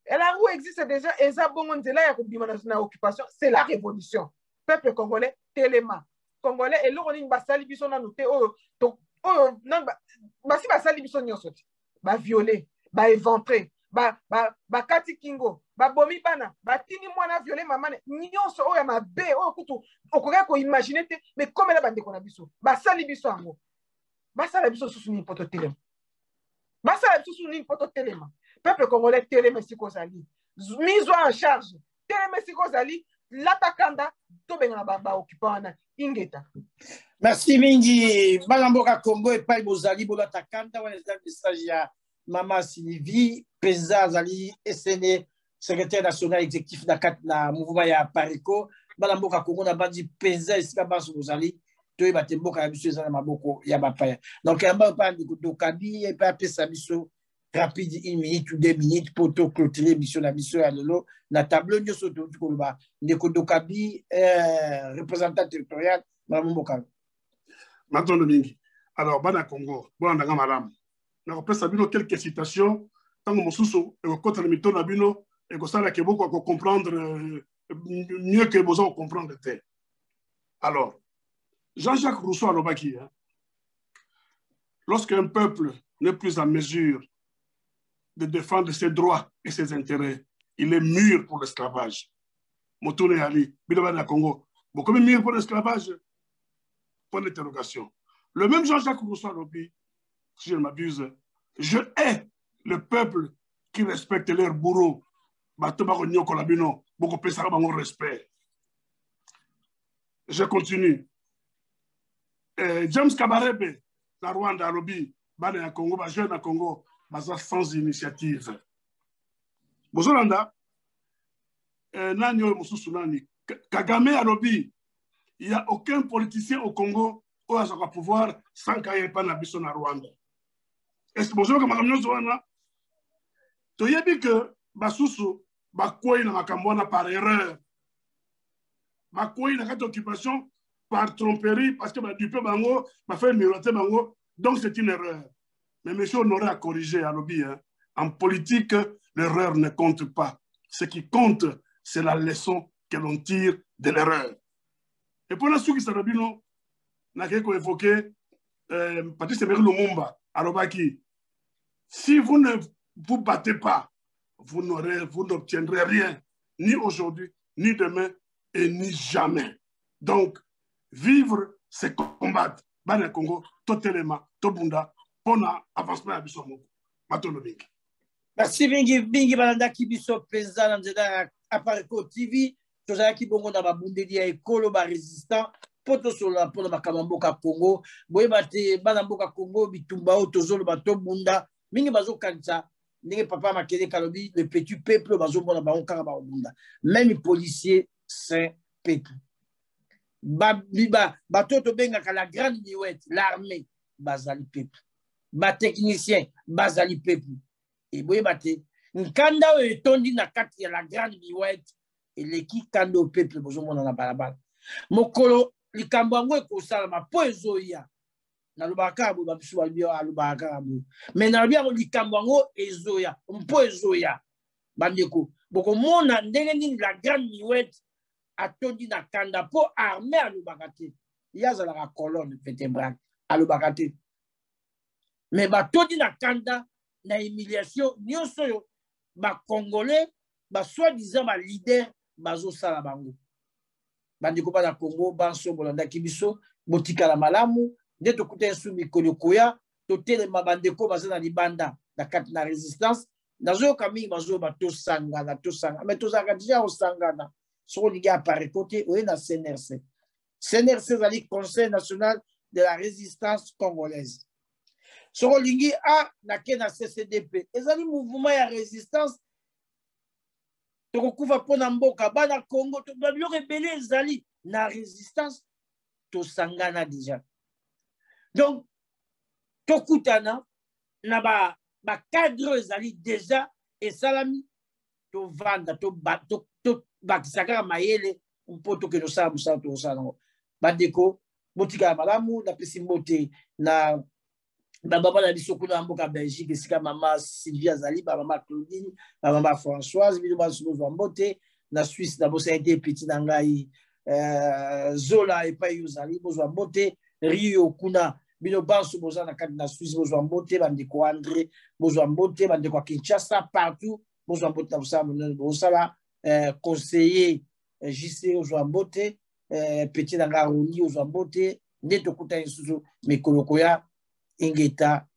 Et la roue existe déjà. Et ça bon là ya kobima na occupation, c'est la révolution. Peuple congolais téléma. Congolais et l'on une basali biso na noté non ba si basali biso nyonso ti. Ba violer, ba éventrer. Ba kati kingo ba bomi bana ba tini mwana violer mamane nyonso oya mabe o kutu okoka ko imaginer te mais comme la bande kona biso ba sali biso ango ba sala biso susu ni poto telema ba sala susu ni poto telema peuple congolais telema siko zali mise en charge telema siko zali l'attaquanda to benga ba occupant ingeta. Merci mingi balamboka Congo et pas bozali bo l'attaquanda wa les messages ya Maman Sylvie, président Zali SNE, secrétaire national exécutif na mouvement ya Parico, balamboka Congo na bandi président ici ba baso Zali, to ba temboka ya biso za maboko ya bapaya. Donc ya ba pa de Kabi et pas pesa biso rapide 1 minute ou 2 minutes pour to clôturer mission la mission ya lelo na tableau nyoso to koloba ndeko Kabi représentant territorial balamboka. Maintenant le mingi. Alors bana Congo, bon ndanga malamu. Na repesa bino quelques citations tango mosusu e ko kota mito na bino e ko sala ke beaucoup à comprendre mieux que besoin comprendre te. Alors Jean-Jacques Rousseau alobaki lorsqu'un peuple n'est plus en mesure de défendre ses droits et ses intérêts, il est mûr pour l'esclavage. Motone Ali bino na Congo, beaucoup mûr pour l'esclavage. Point d'interrogation. Le même Jean-Jacques Rousseau alobi, si je ne m'abuse, je hais le peuple qui respecte leurs bourreaux. Je continue. James Kabarebe, la Rwanda, Alobi, Bane Congo, jeune à Congo, sans initiative. Bozolanda, Nanyo Moussounani, Kagame Alobi, il n'y a aucun politicien au Congo qui a son pouvoir sans qu'il n'y ait pas d'ambition na Rwanda. Est-ce que bonjour, madame Nozouana? Tu y a dit que Basusu, Bakoué na Makambouana par erreur. Bakoué na occupation par tromperie parce que du peu bango, m'a fait miroiter bango. Donc c'est une erreur. Mais monsieur Honoré a corrigé à lobby. En politique, l'erreur ne compte pas. Ce qui compte, c'est la leçon que l'on tire de l'erreur. Et pour la suite, qui s'est rabino, n'a qu'à évoquer Patrice Emery Lumumba, à Robaki. Si vous ne vous battez pas, vous n'obtiendrez rien, ni aujourd'hui, ni demain, et ni jamais. Donc, vivre, c'est combattre. Bana Congo, totelema, tobunda, pona avancement à Bissomo. Matono Bingi. Merci Bingi, Bingi Balanda Kibiso, président de Aparico TV, Tozala Kibongo na Babundeli ya Ekolo ba résistant, poto sola pona makamamboka Congo, boye bate banamboka Congo bitumba o tozolo bato bunda. Mingi bazo kanisa, nenge papa makele kalobi, le petit peuple bazo bona ba onkara ba bunda. Même les policiers, c'est peuple. Bato benga ka la grande miouette, l'armée, bazali peuple. Ba technicien, bazali peuple. Et boye bate, nkanda o etondi na kati ya la grande miouette, et l'équipe kando au peuple bazo bona na balabala. Mokolo likambo ngo ekosala ma po ezoya. na lubaka bo ba biso balbi a lubaka bo mais na bia ko likambo ngo ezoya mpo ezoya bandeko boko mona ndenge nini la grande miouette atondi na kanda po armée a lubaka te yaza la colonne vertébrale a lubaka te mais batondi na kanda na humiliation nyonso yo ba congolais ba soi-disant ba leader bazo sala bango bandeko ba na Congo banso bolanda kibiso botika malamu nde tokuta esu mikolo koya totelema bandeko baza na libanda na kati na résistance nazoyoka mingi bazoyoba tosangana mais tozalaka déjà osangana soko lingi apare kote oye na CNRC ezali Conseil national de la résistance congolaise soko lingi nake na CCDP ezali mouvement ya résistance tokokufa mpona mboka bana Congo biloko ebele ezali na résistance tosangana déjà. Donc, tokutana na ba cadre ezali déjà et salami to vanda to bakisaka mayele mpoto ke no sala musala to sala bandeko botika malamu na pesi mbote na baba na biso kuna mboka Belgique esika mama Sylvia Zali mama Claudine mama Françoise bino baso mbote na Suisse na bosa été petit na ngai Zola et pas Yozali bozwa mbote Rio kuna bino banso boza na kati na Suisse bozwa mbote bandeko André bozwa mbote bandeko Kinshasa partout bozwa mbote na bosala conseiller JC bozwa mbote petit na ngai bozwa mbote nde tokuta isusu mikolo koya ingeta